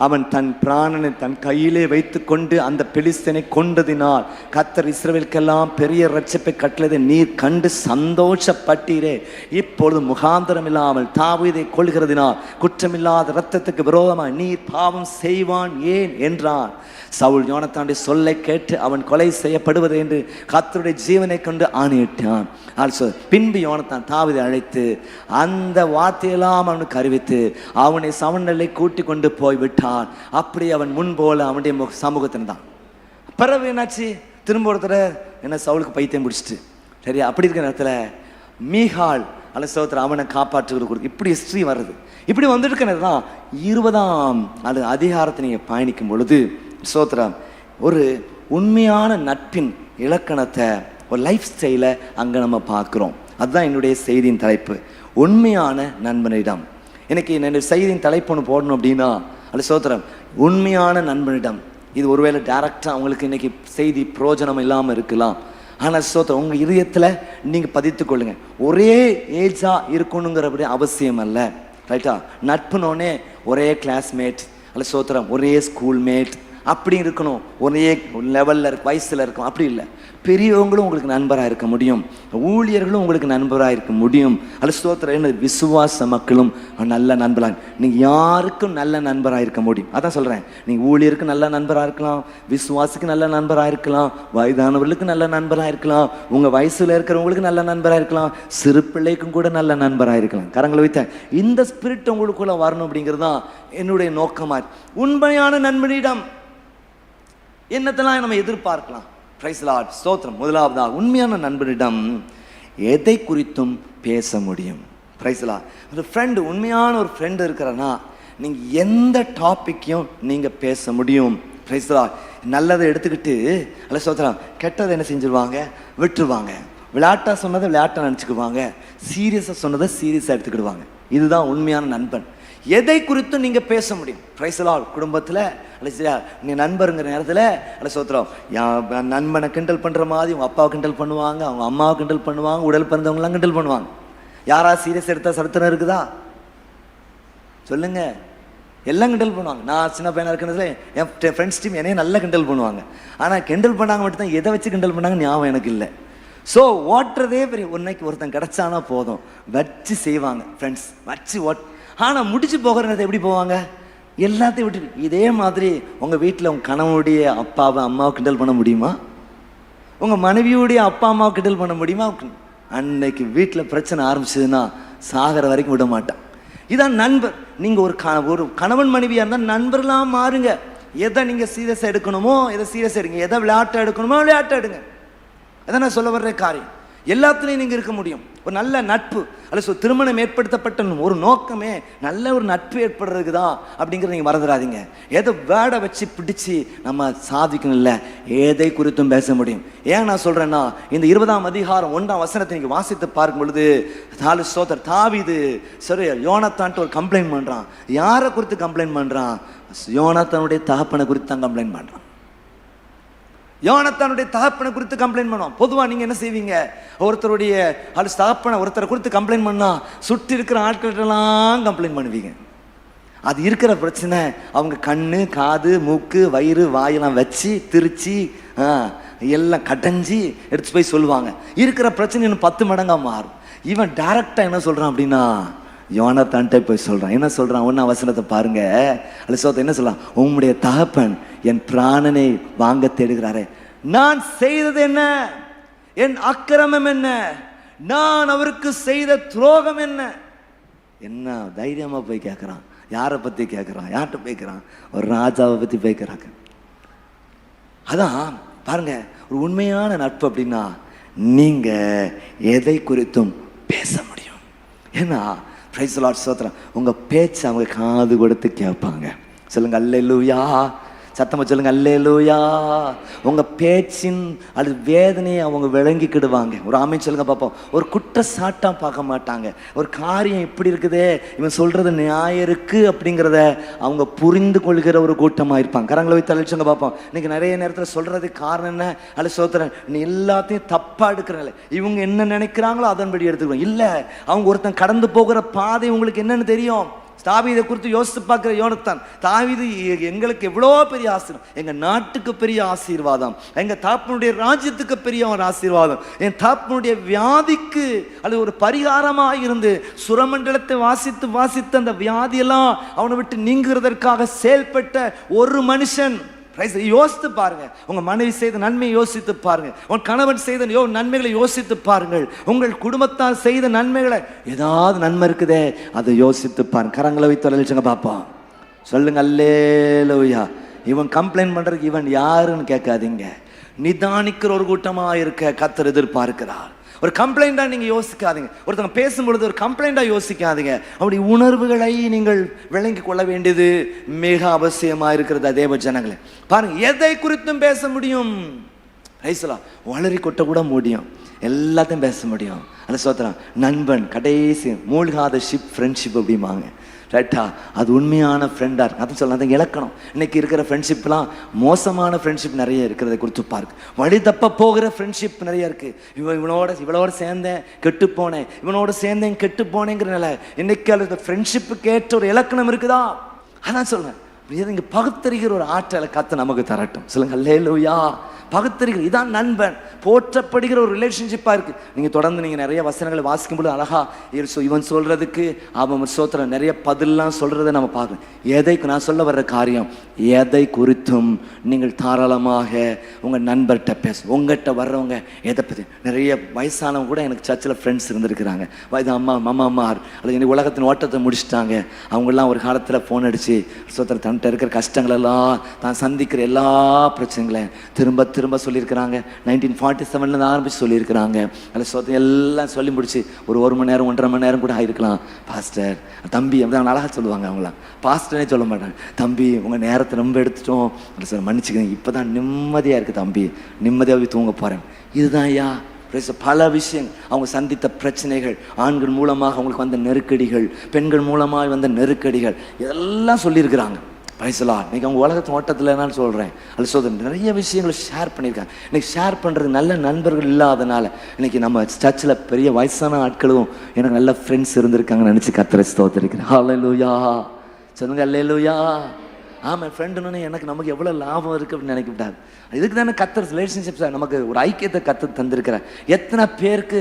அவன் தன் பிராணனை தன் கையிலே வைத்து கொண்டு அந்த பெலிஸ்தனை கொண்டதினால் கர்த்தர் இஸ்ரவேலுக்கெல்லாம் பெரிய இரட்சிப்பை கட்டளையை நீர் கண்டு சந்தோஷப்பட்டீரே. இப்பொழுது முகாந்திரம் இல்லாமல் தாவீதை கொள்கிறதினால் குற்றமில்லாத இரத்தத்துக்கு விரோதமாக நீர் பாவம் செய்வான் ஏன் என்றான். சவுல் யோனத்தானுடைய சொல்லை கேட்டு அவன் கொலை செய்யப்படுவது என்று கர்த்தருடைய ஜீவனை கொண்டு ஆணையிட்டான். பின்பு யோனத்தான் தாவீதை அழைத்து அந்த வார்த்தையெல்லாம் அவனுக்கு அறிவித்து அவனை சமநிலை கூட்டி கொண்டு போய்விட்டான். அப்படி அவன் முன்போல அவனுடைய சமூகத்தின் தான். பிறகு என்னாச்சு, திரும்ப ஒருத்தர என்ன சவுலுக்கு பைத்தியம் பிடிச்சிட்டு சரியா. அப்படி இருக்கிற நேரத்தில் மீகாள் அலசோத்தர் அவனை காப்பாற்றுகிறது. இப்படி ஹிஸ்டரி வருது. இப்படி வந்துட்டு இருக்கிற நேரம் தான் 20ஆம் அதிகாரத்தை நீங்கள் பயணிக்கும் பொழுது சோத்ரம் ஒரு உண்மையான நட்பின் இலக்கணத்தை, ஒரு லைஃப் ஸ்டைலை அங்கே நம்ம பார்க்குறோம். அதுதான் என்னுடைய செய்தியின் தலைப்பு, உண்மையான நண்பனிடம். எனக்கு என்னுடைய செய்தியின் தலைப்பு ஒன்று போடணும் அப்படின்னா அது சோத்திரம், உண்மையான நண்பனிடம். இது ஒருவேளை டைரக்டாக அவங்களுக்கு இன்னைக்கு செய்தி பிரயோஜனம் இல்லாமல் இருக்கலாம். ஆனால் சோத்திரம் உங்கள் இதயத்தில் நீங்கள் பதித்து கொள்ளுங்க. ஒரே ஏஜாக இருக்கணுங்கிறபடி அவசியம் அல்ல, ரைட்டா? நட்புனோடனே ஒரே கிளாஸ்மேட் அல்ல சோத்திரம், ஒரே ஸ்கூல்மேட் அப்படி இருக்கணும், ஒரே லெவலில் வயசில் இருக்கும், அப்படி இல்லை. பெரியவங்களும் உங்களுக்கு நண்பராக இருக்க முடியும், ஊழியர்களும் உங்களுக்கு நண்பராக இருக்க முடியும். அல்ல ஸ்தோத்திரம். என்ன விசுவாச மக்களும் நல்ல நண்பராக, நீங்கள் யாருக்கும் நல்ல நண்பராக இருக்க முடியும். அதான் சொல்கிறேன், நீங்கள் ஊழியருக்கு நல்ல நண்பராக இருக்கலாம், விசுவாசிக்கு நல்ல நண்பராக இருக்கலாம், வயதானவர்களுக்கு நல்ல நண்பராக இருக்கலாம், உங்கள் வயசில் இருக்கிறவங்களுக்கு நல்ல நண்பராக இருக்கலாம், சிறு பிள்ளைக்கும் கூட நல்ல நண்பராக இருக்கலாம். கரங்களை வைத்த இந்த ஸ்பிரிட் உங்களுக்குள்ள வரணும் அப்படிங்கிறது தான் என்னுடைய நோக்கமாக. உண்மையான நண்பனிடம் என்னத்தெல்லாம் நம்ம எதிர்பார்க்கலாம்? பிரைஸ் தி லார்ட், ஸ்தோத்திரம். முதலாவதாக உண்மையான நண்பனிடம் எதை குறித்தும் பேச முடியும். Price the Lord. ஒரு ஃப்ரெண்டு, உண்மையான ஒரு ஃப்ரெண்டு இருக்கிறனா நீங்கள் எந்த டாப்பிக்கையும் நீங்கள் பேச முடியும். Price the Lord. நல்லதை எடுத்துக்கிட்டு அல்ல ஸ்தோத்திரம், கெட்டதை என்ன செஞ்சிருவாங்க, விட்டுருவாங்க. விளையாட்டாக சொன்னதை விளையாட்டாக நினச்சிக்குவாங்க, சீரியஸாக சொன்னதை சீரியஸாக எடுத்துக்கிடுவாங்க. இதுதான் உண்மையான நண்பன். எதை குறித்தும் நீங்கள் பேச முடியும். Price the Lord. குடும்பத்தில் அல்ல நீ நண்பருங்கிற நேரத்தில் அல்ல சோத்திரம், நண்பனை கிண்டல் பண்ணுற மாதிரி உங்கள் அப்பாவை கிண்டல் பண்ணுவாங்க, அவங்க அம்மாவை கிண்டல் பண்ணுவாங்க, உடல் பிறந்தவங்களாம் கிண்டல் பண்ணுவாங்க. யாராவது சீரியஸ் எடுத்தால் சரித்திரம் இருக்குதா சொல்லுங்க? எல்லாம் கிண்டல் பண்ணுவாங்க. நான் சின்ன பையனாக இருக்கிறதுல என் ஃப்ரெண்ட்ஸ் டீம் என்னையும் நல்லா கிண்டல் பண்ணுவாங்க. ஆனால் கிண்டல் பண்ணாங்க மட்டும்தான், எதை வச்சு கிண்டல் பண்ணாங்க ஞாபகம் எனக்கு இல்லை. ஸோ ஓட்டுறதே பெரிய உன்னைக்கு ஒருத்தன் கிடச்சானா போதும், வச்சு செய்வாங்க ஃப்ரெண்ட்ஸ், வச்சு ஆனால் முடிச்சு போகிற நேரத்தை எப்படி போவாங்க? எல்லாத்தையும் விட்டு இதே மாதிரி உங்கள் வீட்டில் உங்கள் கணவனுடைய அப்பாவை அம்மாவை கிண்டல் பண்ண முடியுமா? உங்கள் மனைவியுடைய அப்பா அம்மாவை கிண்டல் பண்ண முடியுமா? அன்னைக்கு வீட்டில் பிரச்சனை ஆரம்பிச்சதுன்னா சாகிற வரைக்கும் விட மாட்டான். இதான் நண்பர். நீங்கள் ஒரு கணவன் மனைவியாக இருந்தால் நண்பர்களாக மாறுங்க. எதை நீங்கள் சீரியஸாக எடுக்கணுமோ எதை சீரியஸாக எடுங்க, எதை விளையாட்டை எடுக்கணுமோ விளையாட்டை எடுங்க. அதான் நான் சொல்ல வர்ற காரியம். எல்லாத்துலேயும் நீங்கள் இருக்க முடியும். ஒரு நல்ல நட்பு அல்ல திருமணம் ஏற்படுத்தப்பட்ட ஒரு நோக்கமே நல்ல ஒரு நட்பு ஏற்படுறதுக்கு தான் அப்படிங்கிறத நீங்கள் மறந்துடாதீங்க. எதை வேடை வச்சு பிடிச்சி நம்ம சாதிக்கணும் இல்லை, எதை குறித்தும் பேச முடியும். ஏன் நான் சொல்கிறேன்னா, இந்த 20ஆம் அதிகாரம் 1ஆம் வசனத்தை நீங்கள் வாசித்து பார்க்கும் பொழுது தாவீது சரி யோனத்தான்ட்டு ஒரு கம்ப்ளைண்ட் பண்ணுறான். யாரை குறித்து கம்ப்ளைண்ட் பண்ணுறான்? யோனத்தானுடைய தகப்பனை குறித்து தான் கம்ப்ளைண்ட் பண்ணுறான். யோனத்தானுடைய தகப்பனை குறித்து கம்ப்ளைண்ட் பண்ணுவோம். பொதுவாக நீங்கள் என்ன செய்வீங்க? ஒருத்தருடைய தகப்பனை ஒருத்தரை குறித்து கம்ப்ளைண்ட் பண்ணால் சுற்றி இருக்கிற ஆட்கள்லாம் கம்ப்ளைண்ட் பண்ணுவீங்க. அது இருக்கிற பிரச்சனை அவங்க கண்ணு காது மூக்கு வயிறு வாயெல்லாம் வச்சு திரிச்சு எல்லாம் கடைஞ்சி எடுத்து போய் சொல்லுவாங்க. இருக்கிற பிரச்சனை இன்னும் 10 மடங்காக மாறும். இவன் டைரக்டாக என்ன சொல்கிறான் அப்படின்னா, யோனத்தான்ட்டே போய் சொல்கிறான். என்ன சொல்கிறான்? 1ஆம் வசனத்தை பாருங்க. அல்ல என்ன சொல்கிறான்? உம்முடைய தகப்பன் என் பிராணனை வாங்க தேடுகிறாரே, நான் செய்தது என்ன? என் அக்கிரமம் என்ன? நான் அவருக்கு செய்த துரோகம் என்ன? என்ன தைரியமா போய் கேட்குறான். யாரை பற்றி கேட்குறான்? யார்கிட்ட போய்க்கிறான்? ஒரு ராஜாவை பற்றி போய்க்கிறாங்க. அதான் பாருங்க, ஒரு உண்மையான நட்பு அப்படின்னா நீங்கள் எதை குறித்தும் பேச முடியும். ஏன்னா பிரைஸ் தி லார்ட் ஸ்தோத்திரம். உங்கள் பேச்சு அவங்க காது கொடுத்து கேட்பாங்க. சொல்லுங்க அல்லேலூயா. சத்தமாக சொல்லுங்க அல்லேலூயா. உங்கள் பேச்சின் அது வேதனையை அவங்க விளங்கிக்கிடுவாங்க. ஒரு ஆமென் சொல்லுங்க பார்ப்போம். ஒரு குற்றச்சாட்டாக பார்க்க மாட்டாங்க. ஒரு காரியம் இப்படி இருக்குதே, இவன் சொல்கிறது நியாயம் இருக்குது அப்படிங்கிறத அவங்க புரிந்து கொள்கிற ஒரு கூட்டமாக இருப்பாங்க. கரங்களை போய் தலைச்சுங்க பார்ப்போம். இன்னைக்கு நிறைய நேரத்தில் சொல்கிறதுக்கு காரணம் என்ன? அல்ல சோத்திரன், நீ எல்லாத்தையும் தப்பாக எடுக்கிறனால இவங்க என்ன நினைக்கிறாங்களோ அதன்படி எடுத்துக்கணும். இல்லை, அவங்க ஒருத்தன் கடந்து போகிற பாதை உங்களுக்கு என்னன்னு தெரியும். தாவீதை குறித்து யோசித்து பார்க்கிற யோனத்தான், தாவீது எங்களுக்கு எவ்வளோ பெரிய ஆசீர்வாதம், எங்கள் நாட்டுக்கு பெரிய ஆசீர்வாதம், எங்கள் தாப்பனுடைய ராஜ்யத்துக்கு பெரிய ஒரு ஆசீர்வாதம், என் தாப்பனுடைய வியாதிக்கு அது ஒரு பரிகாரமாக இருந்து சுரமண்டலத்தை வாசித்து வாசித்து அந்த வியாதியெல்லாம் அவனை விட்டு நீங்குறதற்காக செயல்பட்ட ஒரு மனுஷன். யோசித்து பாருங்க. உங்க மனைவி செய்த நன்மையை யோசித்து பாருங்க. உன் கணவன் செய்த நன்மைகளை யோசித்து பாருங்கள். உங்கள் குடும்பத்தால் செய்த நன்மைகளை ஏதாவது நன்மை இருக்குதே அதை யோசித்து பாருங்க. கரங்களை வைத்து அழைச்சுங்க பாப்போம். சொல்லுங்க அல்லேலூயா. இவன் கம்ப்ளைண்ட் பண்றதுக்கு இவன் யாருன்னு கேட்காதீங்க. நிதானிக்கிற ஒரு கூட்டமா இருக்க கர்த்தர் எதிர்பார்க்கிறார். ஒரு கம்ப்ளைண்டாக நீங்கள் யோசிக்காதீங்க. ஒருத்தவங்க பேசும்பொழுது ஒரு கம்ப்ளைண்டாக யோசிக்காதீங்க. அப்படி உணர்வுகளை நீங்கள் விளங்கி கொள்ள வேண்டியது மிக அவசியமாக இருக்கிறது. தேவ ஜனங்களே பாருங்க, எதை குறித்தும் பேச முடியும். ரைசலா வளரி கொட்ட கூட முடியும், எல்லாத்தையும் பேச முடியும். அந்த சோத்திரம் நண்பன் கடைசி மூழ்காத ஷிப் ஃப்ரெண்ட்ஷிப் அப்படிம்பாங்க. ரைட்டா? அது உண்மையான ஃப்ரெண்டாக இருக்கு. அதுவும் சொல்லலாம். அது இலக்கணம். இன்னைக்கு இருக்கிற ஃப்ரெண்ட்ஷிப்லாம் மோசமான ஃப்ரெண்ட்ஷிப் நிறைய இருக்கிறத குறித்து பார்க்கு. வழி தப்ப போகிற ஃப்ரெண்ட்ஷிப் நிறைய இருக்குது. இவளோட சேர்ந்தேன் கெட்டு போனேன், இவனோட சேர்ந்தேன் கெட்டு போனேங்கிறனால இன்னைக்கு அது ஃப்ரெண்ட்ஷிப்புக்கு ஏற்ற ஒரு இலக்கணம் இருக்குதா? அதான் சொல்லுவேன். இங்கே பகுத்தறிகிற ஒரு ஆற்றலை கத்து நமக்கு தரட்டும். சொல்லுங்க அல்லேலூயா. பகுத்தறிகிற இதான் நண்பன், போற்றப்படுகிற ஒரு ரிலேஷன்ஷிப்பாக இருக்குது. நீங்கள் தொடர்ந்து நீங்கள் நிறைய வசனங்களை வாசிக்கும்போது அழகா இவன் சொல்கிறதுக்கு அவன் சோத்திரம் நிறைய பதிலாம் சொல்கிறத நம்ம பார்க்கணும். எதைக்கு நான் சொல்ல வர்ற காரியம், எதை குறித்தும் நீங்கள் தாராளமாக உங்கள் நண்பர்கிட்ட பேச. உங்கள்கிட்ட வர்றவங்க எதை பற்றி நிறைய வயசானவங்க கூட எனக்கு சர்ச்சில் ஃப்ரெண்ட்ஸ் இருந்திருக்கிறாங்க. வயது அம்மாமார் அல்லது எனக்கு உலகத்தின் ஓட்டத்தை முடிச்சுட்டாங்க. அவங்கெல்லாம் ஒரு காலத்தில் ஃபோன் அடித்து சோத்திரம் தன்கிட்ட இருக்கிற கஷ்டங்களெல்லாம் தான் சந்திக்கிற எல்லா பிரச்சனைகளையும் திரும்ப திரும்ப சொல்லியிருக்கிறாங்க. 1947 ஆரம்பித்து சொல்லியிருக்கிறாங்க. அதில் சொத்தை எல்லாம் சொல்லி முடிச்சு ஒரு மணி நேரம் 1.5 மணி நேரம் கூட ஆகிருக்கலாம். பாஸ்டர் தம்பி அப்படி அவங்க அழகாக சொல்லுவாங்க. அவங்களாம் பாஸ்டர்னே சொல்ல மாட்டாங்க. தம்பி உங்கள் நேரத்தை ரொம்ப எடுத்துட்டோம், சார் மன்னிச்சுக்கங்க, இப்போ தான் நிம்மதியாக இருக்குது தம்பி, நிம்மதியாக தூங்க போகிறேன். இதுதான் ஐயா பல விஷயங்கள். அவங்க சந்தித்த பிரச்சனைகள், ஆண்கள் மூலமாக அவங்களுக்கு வந்த நெருக்கடிகள், பெண்கள் மூலமாக வந்த நெருக்கடிகள், இதெல்லாம் சொல்லியிருக்கிறாங்க. பைசலா இன்னைக்கு அவங்க உலகத்து ஓட்டத்தில் என்னன்னு சொல்கிறேன். அது சொல்கிறேன் நிறைய விஷயங்களை ஷேர் பண்ணியிருக்காங்க. இன்னைக்கு ஷேர் பண்ணுறது நல்ல நண்பர்கள் இல்லாதனால இன்னைக்கு நம்ம சர்ச்சில் பெரிய வயசான ஆட்களும் எனக்கு நல்ல ஃப்ரெண்ட்ஸ் இருந்திருக்காங்கன்னு நினச்சி கர்த்தரை ஸ்தோத்திரிக்கிறேன். ஹல்லேலூயா. சொல்லுங்க அல்லேலூயா. ஆமாம், ஃப்ரெண்டுன்னு எனக்கு நமக்கு எவ்வளோ லாபம் இருக்குது அப்படின்னு நினைக்க விட்டாது. இதுக்கு தானே கர்த்தர் ரிலேஷன்ஷிப்ஸை நமக்கு ஒரு ஐக்கியத்தை கற்று தந்திருக்கிறேன். எத்தனை பேருக்கு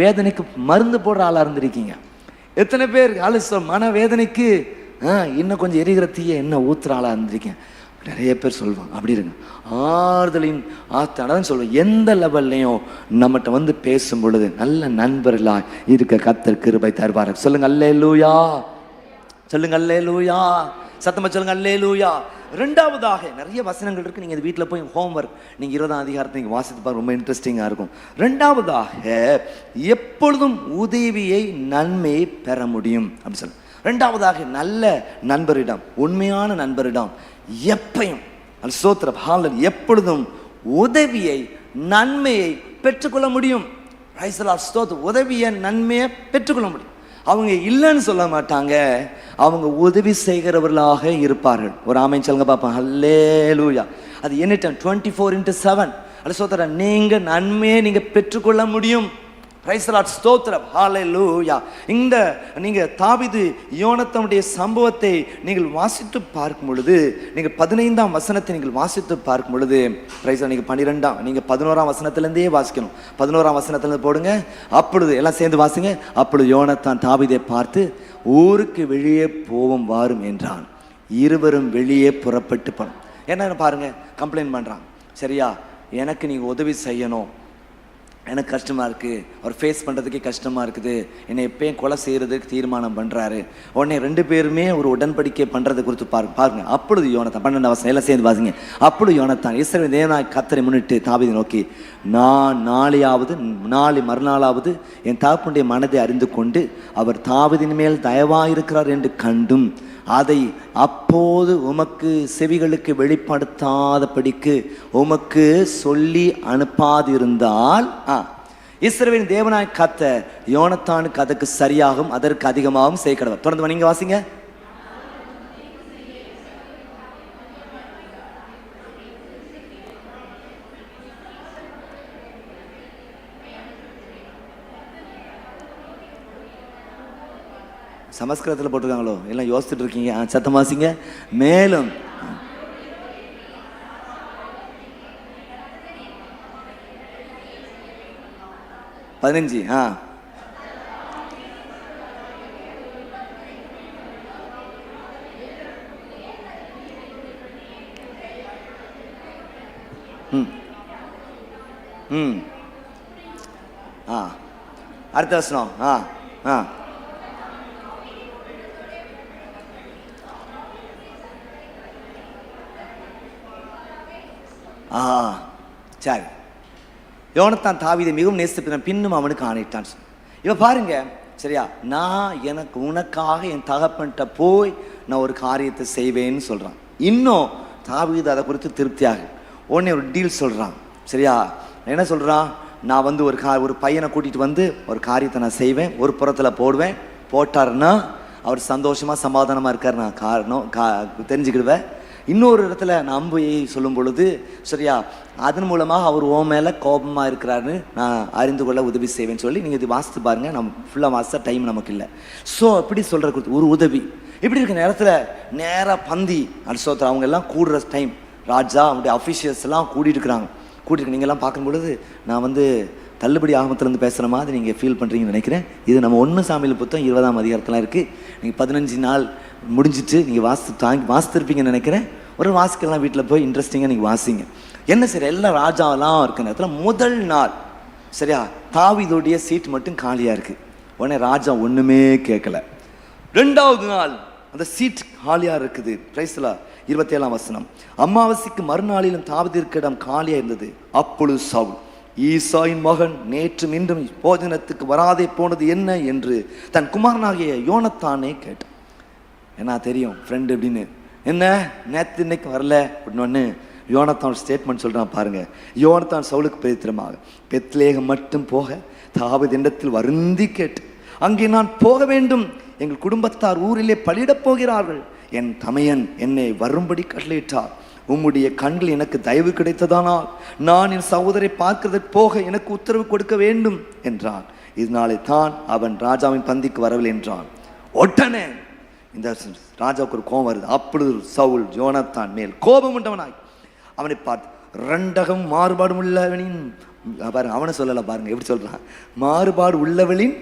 வேதனைக்கு மருந்து போடுற ஆளாக இருந்திருக்கீங்க? எத்தனை பேர் மன வேதனைக்கு இன்னும் கொஞ்சம் எரிகிற தீய என்ன ஊத்துறாளா இருந்திருக்கேன். நிறைய பேர் சொல்லுவாங்க அப்படி இருங்க. ஆறுதலின் ஆத்தானதான் சொல்லுவேன். எந்த லெவல்லையும் நம்மகிட்ட வந்து பேசும் பொழுது நல்ல நண்பர்களா இருக்க கர்த்தர் கிருபை தருவார். சொல்லுங்க அல்லேலூயா, சொல்லுங்க அல்லேலூயா, சத்தமா சொல்லுங்க அல்லேலூயா. ரெண்டாவதாக நிறைய வசனங்கள் இருக்கு. நீங்க வீட்டில் போய் ஹோம்ஒர்க் நீங்க 20ஆம் அதிகாரத்தை நீங்க வாசித்து பாருங்க, ரொம்ப இன்ட்ரெஸ்டிங்கா இருக்கும். ரெண்டாவதாக எப்பொழுதும் உதவியை நன்மையை பெற முடியும் அப்படின்னு சொல்லுங்க. ரெண்டாவதாக நல்ல நண்பரிடம், உண்மையான நண்பரிடம் எப்பையும் எப்பொழுதும் உதவியை நன்மையை பெற்றுக்கொள்ள முடியும். உதவியை நன்மையை பெற்றுக்கொள்ள முடியும். அவங்க இல்லைன்னு சொல்ல மாட்டாங்க, அவங்க உதவி செய்கிறவர்களாக இருப்பார்கள். ஒரு ஆமென் சொல்லுங்க பாப்பா. அல்லேலூயா. அது எனி டைம் 24/7 அல்ல நீங்க நன்மையை நீங்க பெற்றுக்கொள்ள முடியும். பிரைஸ் தி லார்ட், ஸ்தோத்திரம், ஹல்லேலூயா. இந்த நீங்க தாவீது யோனத்தானுடைய சம்பவத்தை நீங்கள் வாசித்து பார்க்கும் பொழுது, நீங்கள் 15ஆம் வசனத்தை நீங்கள் வாசித்து பார்க்கும் பொழுது, பிரைஸ் நீங்க 11ஆம் வசனத்திலிருந்தே வாசிக்கணும். 11ஆம் வசனத்திலிருந்து போடுங்க. அப்பொழுது எல்லாம் சேர்ந்து வாசிங்க. அப்பொழுது யோனத்தான் தாவீதை பார்த்து ஊருக்கு வெளியே போவோம் வாரும் என்றான். இருவரும் வெளியே புறப்பட்டு போனோம். என்ன பாருங்க, கம்ப்ளைண்ட் பண்றான். சரியா, எனக்கு நீங்க உதவி செய்யணும், எனக்கு கஷ்டமாக இருக்குது, அவர் ஃபேஸ் பண்ணுறதுக்கே கஷ்டமாக இருக்குது, என்னை எப்பயும் கொலை செய்கிறதுக்கு தீர்மானம் பண்ணுறாரு. உடனே 2 பேருமே ஒரு உடன்படிக்கை பண்ணுறது குறித்து பாருங்க. அப்பொழுது யோனத்தான் 12ஆம் வசனம் எல்லாம் சேர்ந்து வாசிங்க. அப்பொழுது யோனத்தான் இஸ்ரவேல் தேவனாகிய கர்த்தரை முன்னிட்டு தாவீதை நோக்கி, நான் நாளை மறுநாளாவது என் தகப்பனுடைய மனதை அறிந்து கொண்டு அவர் தாவீதின் மேல் தயவாயிருக்கிறார் என்று கண்டும் அதை அப்போது உமக்கு செவிகளுக்கு வெளிப்படுத்தாதபடிக்கு உமக்கு சொல்லி அனுப்பாதிருந்தால் இஸ்ரவேலின் தேவனாகிய கர்த்தர் யோனத்தானுக்கு அதற்கு சரியாகவும் அதற்கு அதிகமாகவும் செய்ய கடவர். தொடர்ந்து நீங்க வாசிங்க. சமஸ்கிருதத்தில் போட்டிருக்காங்களோ, எல்லாம் யோசிச்சுட்டு இருக்கீங்க. சத்தம் வாசிங்க. மேலும் 15 அடுத்த வசனம். சரி, யோனத்தான் தாவீதை மிகவும் நேசிப்பினான், பின்னும் அவனுக்கு ஆணையிட்டான். இவ பாருங்க, சரியா, நான் உனக்காக என் தகப்பன்கிட்ட போய் நான் ஒரு காரியத்தை செய்வேன்னு சொல்றான். இன்னும் தாவீது அதை குறித்து திருப்தியாக உடனே ஒரு டீல் சொல்றான். சரியா, என்ன சொல்றான், நான் வந்து ஒரு பையனை கூட்டிட்டு வந்து ஒரு காரியத்தை நான் செய்வேன், ஒரு புறத்துல போடுவேன், போட்டாருன்னா அவர் சந்தோஷமா சமாதானமா இருக்காரு, நான் காரணம் தெரிஞ்சுக்கிடுவேன். இன்னொரு இடத்துல நான் அம்பையை சொல்லும் பொழுது, சரியா, அதன் மூலமாக அவர் ஓ மேலே கோபமாக இருக்கிறாருன்னு நான் அறிந்து கொள்ள உதவி செய்வேன்னு சொல்லி நீங்கள் இது வாசித்து பாருங்கள். நம்ம ஃபுல்லாக வாசித்த டைம் நமக்கு இல்லை. ஸோ அப்படி சொல்கிற ஒரு உதவி இப்படி இருக்கிற நேரத்தில் நேராக பந்தி அல்சோத்திரம் அவங்க எல்லாம் கூடுற டைம், ராஜா அவங்களுடைய அஃபிஷியல்ஸ் எல்லாம் கூட்டிட்டு நீங்கள்லாம் பார்க்கும் பொழுது நான் வந்து தள்ளுபடி ஆகமத்திலேருந்து பேசுகிற மாதிரி நீங்கள் ஃபீல் பண்ணுறீங்கன்னு நினைக்கிறேன். இது நம்ம 1 சாமுவேல் புத்தகம் 20ஆம் அதிகாரத்தில் இருக்குது. நீங்கள் 15 நாள் முடிஞ்சிட்டு நீங்கள் வாசித்திருப்பீங்கன்னு நினைக்கிறேன். ஒரு வாசிக்கலாம், வீட்டில் போய் இன்ட்ரெஸ்டிங்காக நீங்கள் வாசிங்க. என்ன சரி, எல்லாம் ராஜாவெல்லாம் இருக்கிற நேரத்தில் முதல் நாள், சரியா, தாவீதுடைய சீட் மட்டும் காலியாக இருக்குது. உடனே ராஜா ஒன்றுமே கேட்கல. 2வது நாள் அந்த சீட் காலியாக இருக்குது. பிரைஸ்லா 27ஆம் வசனம். அமாவாசைக்கு மறுநாளிலும் தாவீதிற்கு இடம் காலியாக இருந்தது. அப்பொழுது சவுல், ஈசாயின் மகன் நேற்றும் இன்றும் போஜனத்துக்கு வராதே போனது என்ன என்று தன் குமாரனாகிய யோனத்தானே கேட்டான். ஏன்னா தெரியும் ஃப்ரெண்டு அப்படின்னு, என்ன நேற்று இன்னைக்கு வரல அப்படின்னு யோனத்தான் ஸ்டேட்மெண்ட் சொல்கிறான் பாருங்க. யோனத்தான் சவுலுக்கு பிரதித்திரமாக, பெத்லேகம் மட்டும் போக தாவீது இடத்தில் வருந்தி கேட்டு, அங்கே நான் போக வேண்டும், எங்கள் குடும்பத்தார் ஊரிலே பலியிடப் போகிறார்கள், என் தமையன் என்னை வரும்படி கட்டளையிட்டார், உம்முடைய கண்கள் எனக்கு தயவு கிடைத்ததானால் நான் என் சகோதரை பார்க்கிறதற்கு போக எனக்கு உத்தரவு கொடுக்க வேண்டும் என்றான். இதனாலே தான் அவன் ராஜாவின் பந்திக்கு வரவில்லை என்றான். உடனே இந்த ராஜாவுக்கு ஒரு கோபம் வருது. அப்பொழுது சவுல் யோனத்தான் மேல் கோபம் உண்டவனாய் அவனை பார்த்து, 2 மாறுபாடு உள்ளவனின் பாருங்க, அவனை சொல்லல பாருங்க எப்படி சொல்றான், மாறுபாடு உள்ளவளின்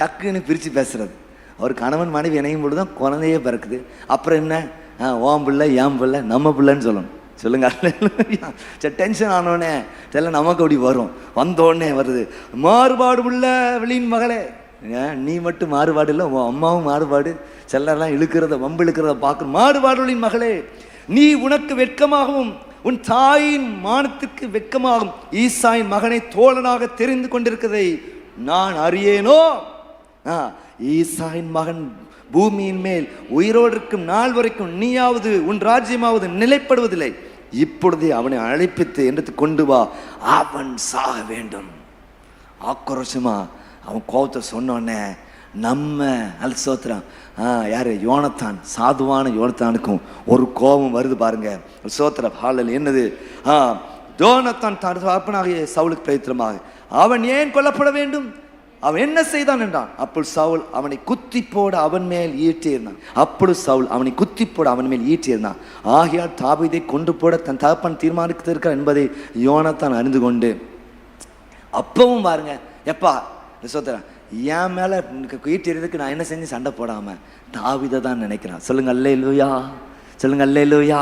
டக்குன்னு பிரிச்சு பேசுறது. அவர் கணவன் மனைவி இணையும் பொழுது தான் குழந்தையே பிறக்குது. அப்புறம் என்ன, ஓம் பிள்ளை ஏன் பிள்ளை நம்ம பிள்ளைன்னு சொல்லணும். சொல்லுங்க. சரி, டென்ஷன் ஆனோடனே தெரியல நமக்கு அப்படி வரும். வந்தோடனே வருது, மாறுபாடு உள்ள வெளியின் மகளே, நீ மட்டும் மாறுபாடு இல்லை, உன் அம்மாவும் மாறுபாடு. செல்லெல்லாம் இழுக்கிறத வம்பு இழுக்கிறத பார்க்கணும். மாறுபாடுகளின் மகளே, நீ உனக்கு வெட்கமாகவும் உன் தாயின் மானத்திற்கு வெட்கமாகும் ஈசாயின் மகனை தோழனாக தெரிந்து கொண்டிருக்கிறதை நான் அறியேனோ. ஈசாயின் மகன் பூமியின் மேல் உயிரோடு இருக்கும் நாள் வரைக்கும் நீயாவது உன் ராஜ்யமாவது நிலைப்படுவதில்லை. இப்பொழுதே அவனை அழைப்பித்து என்று கொண்டு வா, அவன் சாக வேண்டும். ஆக்ரோஷமா அவன் கோபத்தை சொன்னோடனே நம்ம அல்சோத்திரம் யாரு, யோனத்தான், சாதுவான யோனத்தானுக்கும் ஒரு கோபம் வருது பாருங்க. சோத்திரம் ஹாலில் என்னது, யோனத்தான் தகப்பனாகிய சவுலுக்கு பிரயத்திரமாக அவன் ஏன் கொல்லப்பட வேண்டும், அவன் என்ன செய்தான் என்றான். அப்பொழுது சவுல் அவனை குத்தி போட அவன் மேல் ஈட்டியிருந்தான். ஆகையால் தாவீதை கொண்டு போட தன் தகப்பன் தீர்மானித்திருக்கிறார் என்பதை யோனத்தான் அறிந்து கொண்டு, அப்பவும் பாருங்க, எப்பா சோத்திரம் என் மேல ஈட்டிறதுக்கு நான் என்ன செஞ்சு சண்டை போடாம தாவீதை தான் நினைக்கிறான். சொல்லுங்க அல்லேலூயா, சொல்லுங்க அல்லேலூயா.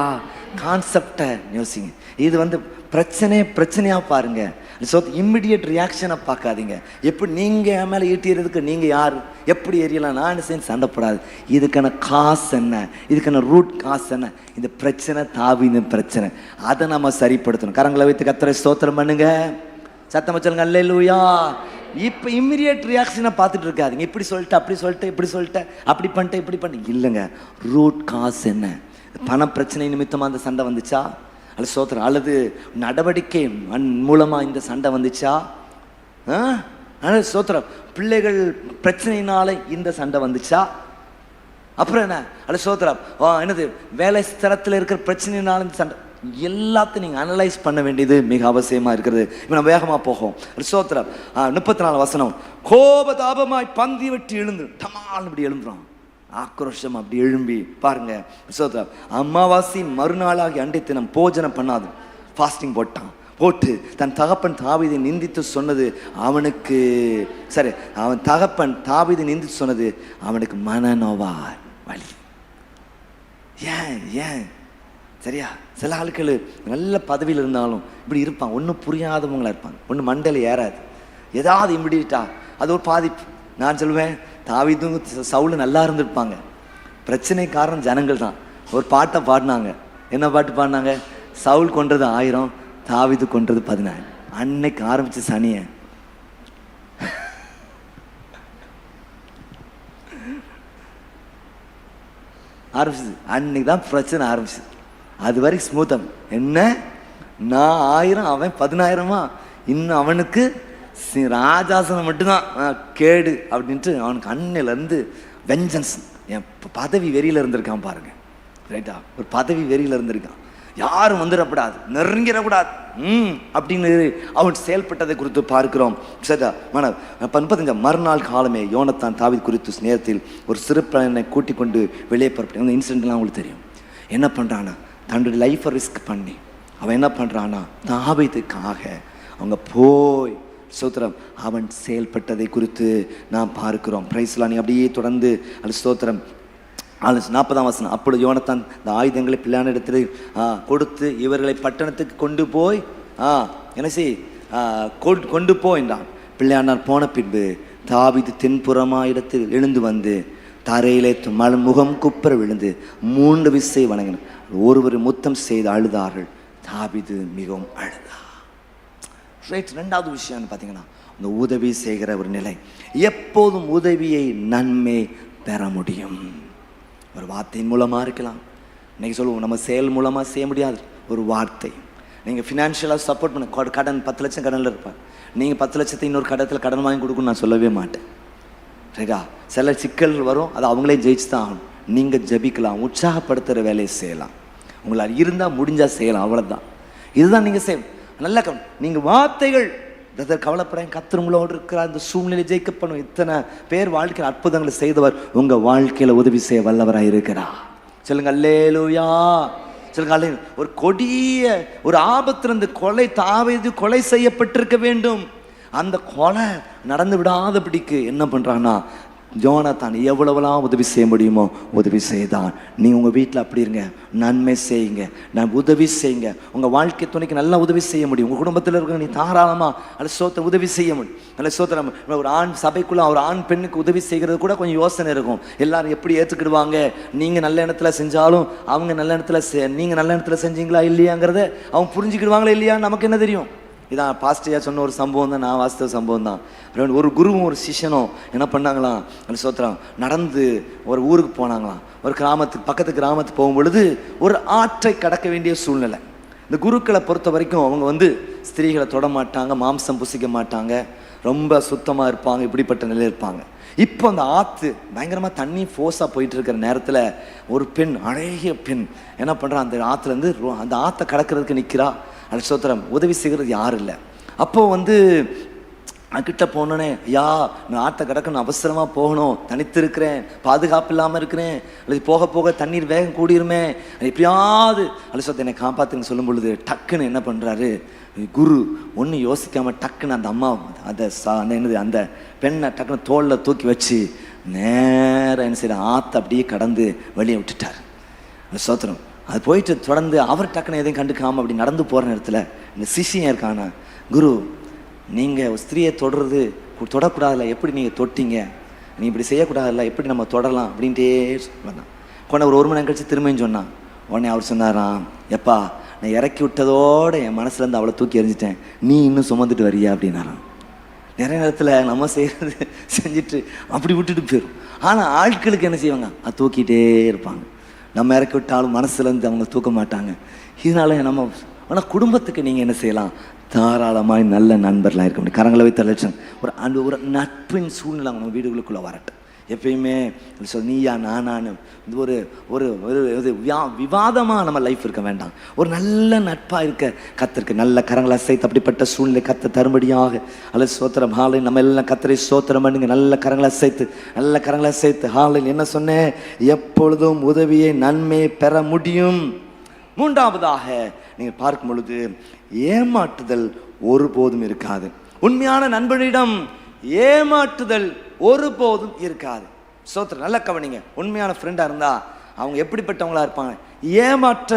கான்செப்டை யோசிங்க. இது பிரச்சனையா பாருங்க. இம்மிடியட் ரியாக்ஷனை பார்க்காதீங்க. எப்படி நீங்க என் மேல ஈட்டிறதுக்கு நீங்க யார், எப்படி எரியலாம், நான் என்ன செய்ய சண்டைப்படாது. இதுக்கான காசு என்ன, இதுக்கான ரூட் காசு என்ன, இந்த பிரச்சனை தாவீது பிரச்சனை. அதை நம்ம சரிப்படுத்தணும். கரங்களை வைத்து கர்த்தரை ஸ்தோத்திரம் பண்ணுங்க. சத்தமா சொல்லுங்க அல்லேலூயா. இப்போ இம்மிடியட் ரியாக்ஷனை பார்த்துட்டு இருக்காதிங்க. இப்படி சொல்லிட்டு அப்படி சொல்லிட்டு இப்படி சொல்லிட்டு அப்படி பண்ணிட்டு இப்படி பண்ணி இல்லைங்க. ரூட் காசு என்ன, பண பிரச்சனை நிமித்தமாக அந்த சண்டை வந்துச்சா, அல்ல சோத்திரம், அல்லது நடவடிக்கை மூலமாக இந்த சண்டை வந்துச்சா, அல்லது சோத்திரம் பிள்ளைகள் பிரச்சனையினால இந்த சண்டை வந்துச்சா, அப்புறம் என்ன, அல்ல சோத்திரம் என்னது வேலை ஸ்தலத்தில் இருக்கிற பிரச்சனையினால இந்த சண்டை, எல்லாத்தையும் நீங்கள் அனலைஸ் பண்ண வேண்டியது மிக அவசியமாக இருக்கிறது. இப்போ நம்ம வேகமாக போகும். சோத்திரம் 34 வசனம், கோபதாபமாய் பந்தி வெட்டி எழுந்து டமால் இப்படி எழுந்துடும். ஆக்ரோஷம் அப்படி எழும்பி பாருங்க. சோத்திரம் அமாவாசை மறுநாளாகி அண்டை தினம் போஜனம் பண்ணாது ஃபாஸ்டிங் போட்டு தன் தகப்பன் தாவீதை நிந்தித்து சொன்னது அவனுக்கு சரி, அவன் தகப்பன் தாவீதை நிந்தித்து சொன்னது அவனுக்கு மனநோவாய் வலி. ஏன் சரியா, சில ஆட்கள் நல்ல பதவியில் இருந்தாலும் இப்படி இருப்பான், ஒன்றும் புரியாதவங்களா இருப்பாங்க, ஒன்றும் மண்டையில் ஏறாது, ஏதாவது இம்மிடியட்டா அது ஒரு பாதிப்பு. நான் சொல்லுவேன், தாவீதும் சவுலும் நல்லா இருந்திருப்பாங்க, பிரச்சனை காரணம் ஜனங்கள் தான். ஒரு பாட்டை பாடினாங்க. என்ன பாட்டு பாடினாங்க, சவுல் கொன்றது 1000, தாவீது கொன்றது 14. அன்னைக்கு ஆரம்பிச்சு சனிய ஆரம்பிச்சது, அன்னைக்கு தான் பிரச்சனை ஆரம்பிச்சது. அது வரைக்கும் ஸ்மூத்தம். என்ன, நான் 1000 அவன் 14, இன்னும் அவனுக்கு ராஜாசனம் மட்டும்தான் கேடு அப்படின்ட்டு அவனுக்கு அன்னிலேருந்து வெஞ்சன்ஸ். என் பதவி வெறியில் இருந்திருக்கான் பாருங்க. ரைட்டா, ஒரு பதவி வெறியில் இருந்திருக்கான். யாரும் வந்துடக்கூடாது, நெருங்கிடக்கூடாது அப்படின்னு அவன் செயல்பட்டதை குறித்து பார்க்கிறோம். சரிதா, 35 மறுநாள் காலமே யோனத்தான் தாவீது குறித்து நேரத்தில் ஒரு சிறு பையனை கூட்டிக் கொண்டு வெளியே புறப்பட்டு, அந்த இன்சிடென்ட்லாம் உங்களுக்கு தெரியும். என்ன பண்ணுறான்னா, தன்னுடைய லைஃப்பை ரிஸ்க் பண்ணி அவன் என்ன பண்ணுறான்னா தாவீதுக்காக அவங்க போய் ஸ்தோத்திரம் அவன் செயல்பட்டதை குறித்து நாம் பார்க்கிறோம். பிரைஸ்லாம் நீ அப்படியே தொடர்ந்து அது ஸ்தோத்திரம் 40ஆம் வசனம், அப்பொழுது யோனத்தான் இந்த ஆயுதங்களை பிள்ளையான இடத்துல கொடுத்து இவர்களை பட்டணத்துக்கு கொண்டு போய் என்ன செய் கொண்டு போயின்றான். பிள்ளையானார் போன பின்பு தாவீது தென்புறமா இடத்தில் எழுந்து வந்து தரையிலே முகம் குப்புற விழுந்து 3 விசை வணங்கினார். ஒருவர் முத்தம் செய்து அழுதார்கள். தாவீது மிகவும் அழுதார். ரைட். 2வது விஷயம் பார்த்தீங்கன்னா, இந்த உதவி செய்கிற ஒரு நிலை. எப்போதும் உதவியை நன்மை பெற முடியும். ஒரு வார்த்தையின் மூலமாக இருக்கலாம். இன்னைக்கு சொல்லுவோம், நம்ம செயல் மூலமாக செய்ய முடியாது. ஒரு வார்த்தை. நீங்கள் ஃபினான்ஷியலாக சப்போர்ட் பண்ண, கடன் 10 லட்சம் கடனில் இருப்பார், நீங்கள் 10 லட்சத்தை இன்னொரு கடத்தில் கடன் வாங்கி கொடுக்கணும்னு நான் சொல்லவே மாட்டேன். சரியா, சில சிக்கல்கள் வரும், அது அவங்களே ஜெயிச்சு தான் ஆகணும். நீங்கள் ஜபிக்கலாம், உற்சாகப்படுத்துகிற வேலையை செய்யலாம், உங்களால் இருந்தால் முடிஞ்சால் செய்யலாம், அவ்வளோதான். இதுதான் நீங்கள் செய்யணும். நல்ல நீங்கள் வார்த்தைகள் பிரதர் கவலைப்பட கர்த்தர் உங்களோடு இருக்கிற அந்த சூழ்நிலை ஜெயிக்கப்படும். இத்தனை பேர் வாழ்க்கையில் அற்புதங்களை செய்தவர் உங்கள் வாழ்க்கையில் உதவி செய்ய வல்லவராக இருக்கிறார். சொல்லுங்க அல்லேலூயா. சொல்லுங்க அல்லே. ஒரு கொடிய ஒரு ஆபத்திலிருந்து தாவீது கொலை செய்யப்பட்டிருக்க வேண்டும். அந்த கொலை நடந்து விடாதபடிக்கு என்ன பண்ணுறான்னா யோனத்தான் எவ்வளவெல்லாம் உதவி செய்ய முடியுமோ உதவி செய்தான். நீங்கள் உங்கள் வீட்டில் அப்படி இருங்க, நன்மை செய்யுங்க, நான் உதவி செய்யுங்க. உங்கள் வாழ்க்கை துணைக்கு நல்லா உதவி செய்ய முடியும். உங்கள் குடும்பத்தில் இருக்கிற நீ தாராளமாக அல்ல சோத்தை உதவி செய்ய முடியும். அல்ல சோத்திரம். ஒரு ஆண் சபைக்குள்ளே ஒரு ஆண் பெண்ணுக்கு உதவி செய்கிறது கூட கொஞ்சம் யோசனை இருக்கும். எல்லாரும் எப்படி ஏற்றுக்கிடுவாங்க? நீங்கள் நல்ல இடத்துல செஞ்சாலும் அவங்க நல்ல இடத்துல நீங்கள் நல்ல இடத்துல செஞ்சீங்களா இல்லையாங்கிறத அவங்க புரிஞ்சுக்கிடுவாங்களா இல்லையான்னு நமக்கு என்ன தெரியும்? இதான் பாஸ்டையா சொன்ன ஒரு சம்பவம் தான், நான் வாஸ்தவ சம்பவம் தான். ஒரு குருவும் ஒரு சிஷ்யனும் என்ன பண்ணாங்களாம், அந்த சோத்திரம் நடந்து ஒரு ஊருக்கு போனாங்களாம். ஒரு கிராமத்துக்கு பக்கத்து கிராமத்துக்கு போகும் பொழுது ஒரு ஆற்றை கடக்க வேண்டிய சூழ்நிலை. இந்த குருக்களை பொறுத்த வரைக்கும் அவங்க ஸ்திரீகளை தொட மாட்டாங்க, மாம்சம் புசிக்க மாட்டாங்க, ரொம்ப சுத்தமாக இருப்பாங்க, இப்படிப்பட்ட நிலையில் இருப்பாங்க. இப்போ அந்த ஆற்று பயங்கரமாக தண்ணி ஃபோர்ஸாக போயிட்டு இருக்கிற நேரத்தில் ஒரு பெண், அழகிய பெண் என்ன பண்ணுறா, அந்த ஆற்றுலேருந்து அந்த ஆற்றை கடக்கிறதுக்கு நிற்கிறா. அது சோத்திரம். உதவி செய்கிறது யாரும் இல்லை. அப்போது கிட்ட போனோன்னே, ஐயா நான் ஆற்றை கடக்கணும், அவசரமாக போகணும், தனித்து இருக்கிறேன், பாதுகாப்பு இல்லாமல் இருக்கிறேன், அல்லது போக போக தண்ணீர் வேகம் கூடிருமே, எப்படியாவது அல்ல சொத்தை என்னை காப்பாற்றுன்னு சொல்லும் பொழுது டக்குன்னு என்ன பண்ணுறாரு குரு, ஒன்றும் யோசிக்காமல் டக்குன்னு அந்த அம்மா அந்த பெண்ணை டக்குன்னு தோளில் தூக்கி வச்சு நேராக என்ன செய்ய ஆற்றை அப்படியே கடந்து வெளியே விட்டுட்டார். சோத்திரம். அது போயிட்டு தொடர்ந்து அவர் டக்குன்னு எதையும் கண்டுக்காமல் அப்படி நடந்து போகிற நேரத்தில் இந்த சிஷியன் இருக்கானா, குரு நீங்கள் ஸ்திரியை தொடக்கூடாதுல்ல, எப்படி நீங்கள் தொட்டீங்க, நீ இப்படி செய்யக்கூடாதுல்ல, எப்படி நம்ம தொடரலாம் அப்படின்ட்டே சொன்னான். கொண்ட ஒரு மணி நேரம் கழிச்சு திரும்பின்னு சொன்னான். உடனே அவர் சொன்னாராம், எப்பா நான் இறக்கி விட்டதோடு என் மனசுலேருந்து அவளை தூக்கி எறிஞ்சிட்டேன், நீ இன்னும் சுமந்துட்டு வரியா அப்படின்னாராம். நிறைய நேரத்தில் நம்ம செய்கிறது செஞ்சுட்டு அப்படி விட்டுட்டு போயிடும். ஆனால் ஆட்களுக்கு என்ன செய்வாங்க, அது தூக்கிட்டே இருப்பாங்க. நம்ம இறக்கி விட்டாலும் மனசுலேருந்து அவங்க தூக்க மாட்டாங்க. இதனால நம்ம ஆனால் குடும்பத்துக்கு நீங்கள் என்ன செய்யலாம், தாராளமாக நல்ல நண்பர்களாக இருக்க முடியும். கரங்களை வைத்த லட்சம் ஒரு நட்பின் சூழ்நிலை அவங்க வீடுகளுக்குள்ளே வரட்டும். எப்பயுமே நீயா நானான்னு ஒரு ஒரு விவாதமாக நம்ம லைஃப் இருக்க வேண்டாம். ஒரு நல்ல நட்பாக இருக்க கத்திற்கு நல்ல கரங்களை அசைத்து அப்படிப்பட்ட சூழ்நிலை கத்த தரும்படியாக அல்ல சோத்திரம். ஹாலில் நம்ம எல்லாம் கத்தரை சோத்திரம் பண்ணுங்க. நல்ல கரங்களை அசைத்து ஹாலில் என்ன சொன்னேன், எப்பொழுதும் உதவியை நன்மை பெற முடியும். மூன்றாவதாக நீங்கள் பார்க்கும் பொழுது ஏமாற்றுதல் ஒருபோதும் இருக்காது. உண்மையான நண்பனிடம் ஏமாற்றுதல் ஒருபோதும் இருக்காது. சோத்திரம். நல்ல கவனிங்க. உண்மையான ஃப்ரெண்டாக இருந்தால் அவங்க எப்படிப்பட்டவங்களா இருப்பாங்க, ஏமாற்ற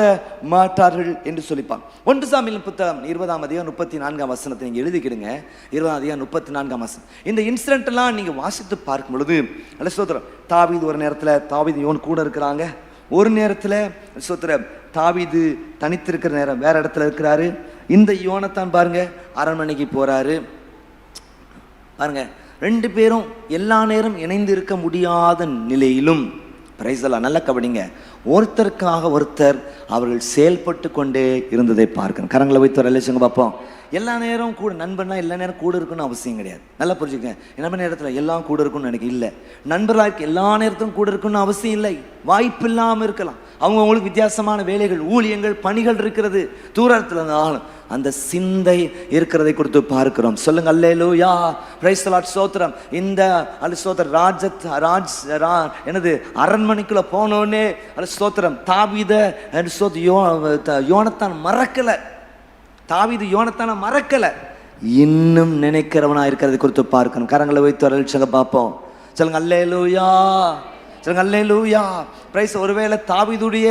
மாட்டார்கள் என்று சொல்லிப்பாங்க. 1 சாமுவேல் புத்தகம் 20:34 நீங்கள் எழுதிக்கிடுங்க. 20:34. இந்த இன்சிடென்ட் எல்லாம் நீங்கள் வாசித்து பார்க்கும் பொழுது அல்ல சோத்திரம், தாவீது ஒரு நேரத்தில் தாவீது யோன் கூட இருக்கிறாங்க, ஒரு நேரத்தில் சோத்திரம் தாவீது தனித்திருக்கிற நேரம் வேற இடத்துல இருக்கிறாரு. இந்த யோனத்தான் பாருங்க அரண்மனைக்கு போறாரு. பாருங்க, 2 பேரும் எல்லா நேரம் இணைந்து இருக்க முடியாத நிலையிலும் பிரைஸ்லாம் நல்ல கவனிங்க, ஒருத்தருக்காக ஒருத்தர் அவர்கள் செயல்பட்டு கொண்டே இருந்ததை பார்க்கணும். கரங்களை வைத்து ஒரு ரிலேஷன் பார்ப்போம். எல்லா நேரம் கூட நண்பனா எல்லா நேரம் கூட இருக்குன்னு அவசியம் கிடையாது. நல்லா புரிஞ்சுக்கங்க. என்ன நேரத்தில் எல்லாம் கூட இருக்குன்னு எனக்கு இல்லை. நண்பர்களாக எல்லா நேரத்திலும் கூட இருக்குன்னு அவசியம் இல்லை. வாய்ப்பு இல்லாமல் இருக்கலாம். அவங்களுக்கு வித்தியாசமான வேலைகள், ஊழியங்கள், பணிகள் இருக்கிறது. தூரத்தில் இருந்தாலும் அந்த சிந்தை இருக்கிறதை கொடுத்து பார்க்கிறோம். சொல்லுங்க அல்லேலூயா, பிரைஸ் தி லார்ட். ஸ்தோத்திரம். இந்த ஸ்தோத்திரம் என்னது அரண்மனைக்குள்ள போனோடனே ஸ்தோத்திரம் தாவீத யோனத்தான் மறக்கல. தாவீது யோனத்தான மறக்கல, இன்னும் நினைக்கிறவனா இருக்கிறதை குறித்து பார்க்கணும். கரங்களை வைத்து வரல்ச்சங்க பார்ப்போம். சொல்லுங்க அல்லேலூயா, சொல்லுங்க அல்லேலூயா. பிரைஸ். ஒருவேளை தாவீதுடைய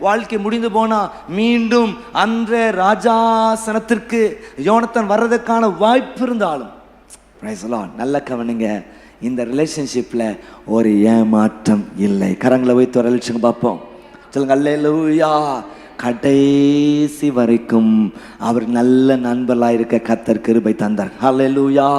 வாழ்க்கை முடிந்து போனா மீண்டும் அந்த ராஜாசனத்திற்கு யோனத்தான் வர்றதுக்கான வாய்ப்பு இருந்தாலும் பிரைஸ் லார்ட் நல்ல கவனிங்க, இந்த ரிலேஷன்ஷிப்ல ஒரு ஏமாற்றம் இல்லை. கரங்களை வைத்து வரல்ச்சங்க பார்ப்போம். சொல்லுங்க அல்லேலூயா. கடைசி வரைக்கும் அவர் நல்ல நண்பர்களாக இருக்க கர்த்தர் கிருபை தந்தார். ஹல்லேலூயா.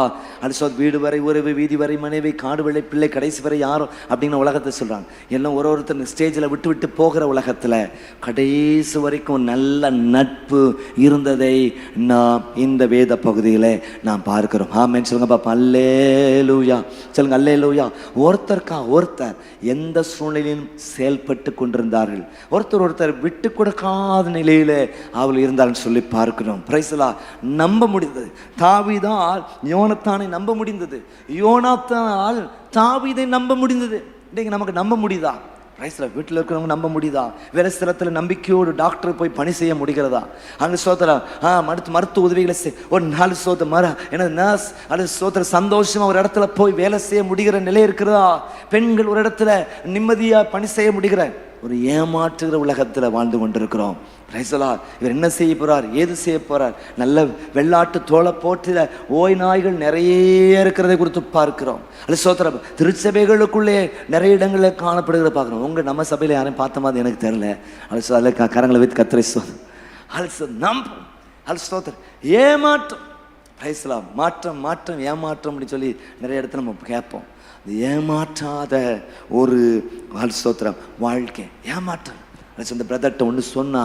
அது வீடு வரை உறவு, வீதி வரை மனைவி, காடு விளை பிள்ளை, கடைசி வரை யாரும் அப்படின்னு உலகத்தை சொல்கிறாங்க. எல்லாம் ஒருத்தர் ஸ்டேஜில் விட்டு விட்டு போகிற உலகத்தில் கடைசி வரைக்கும் நல்ல நட்பு இருந்ததை நாம் இந்த வேத பகுதியில் நாம் பார்க்கிறோம். ஆமென் சொல்லுங்க பாப்பா. அல்லேலூயா. சொல்லுங்க அல்லேலூயா. ஒருத்தர் எந்த சூழ்நிலையிலும் செயல்பட்டு கொண்டிருந்தார்கள். ஒருத்தர் விட்டு கொடுக்காத நிலையில அவள் இருந்தாலும் சொல்லி பார்க்கிறோம். பிரைஸ்லா. நம்ப முடிந்தது. தாவீதால் யோனத்தானை நம்ப முடிந்தது. யோனத்தானால் தாவீதை நம்ப முடிந்தது. இன்னைக்கு நமக்கு நம்ப முடியுதா? வீட்டில் இருக்கிறவங்க நம்ப முடியுதா? வேலை ஸ்தலத்தில் நம்பிக்கையோடு டாக்டர் போய் பணி செய்ய முடிகிறதா? அங்கே சோத்திரம் மருத்துவ உதவிகளை ஒரு 4 சோத்திரம் எனது நர்ஸ் அல்லது சோத்திர சந்தோஷமா ஒரு இடத்துல போய் வேலை செய்ய முடிகிற நிலை இருக்கிறதா? பெண்கள் ஒரு இடத்துல நிம்மதியாக பணி செய்ய முடிகிற ஒரு ஏமாற்றுகிற உலகத்தில் வாழ்ந்து கொண்டிருக்கிறோம். இவர் என்ன செய்ய போறார், ஏது செய்ய போறார்? நல்ல வெள்ளாட்டு தோலை போட்டு ஓய் நாய்கள் நிறைய இருக்கிறதை குறித்து பார்க்கிறோம். அல்ல சோத்திரம் திருச்சபைகளுக்குள்ளே நிறைய இடங்களில் காணப்படுகிற பார்க்கிறோம். நம்ம சபையில் யாரையும் பார்த்த மாதிரி எனக்கு தெரியல. அதில் கரங்களை வைத்து கத்திரை சோத்திரம் ஏமாற்றம் மாற்றம் ஏமாற்றம் அப்படின்னு சொல்லி நிறைய இடத்துல நம்ம கேட்போம். ஏமாற்றாத ஒரு ஸ்தோத்திரம் வாழ்க்கை. ஏமாற்றம் இந்த பிரதர்கிட்ட ஒன்று சொன்னா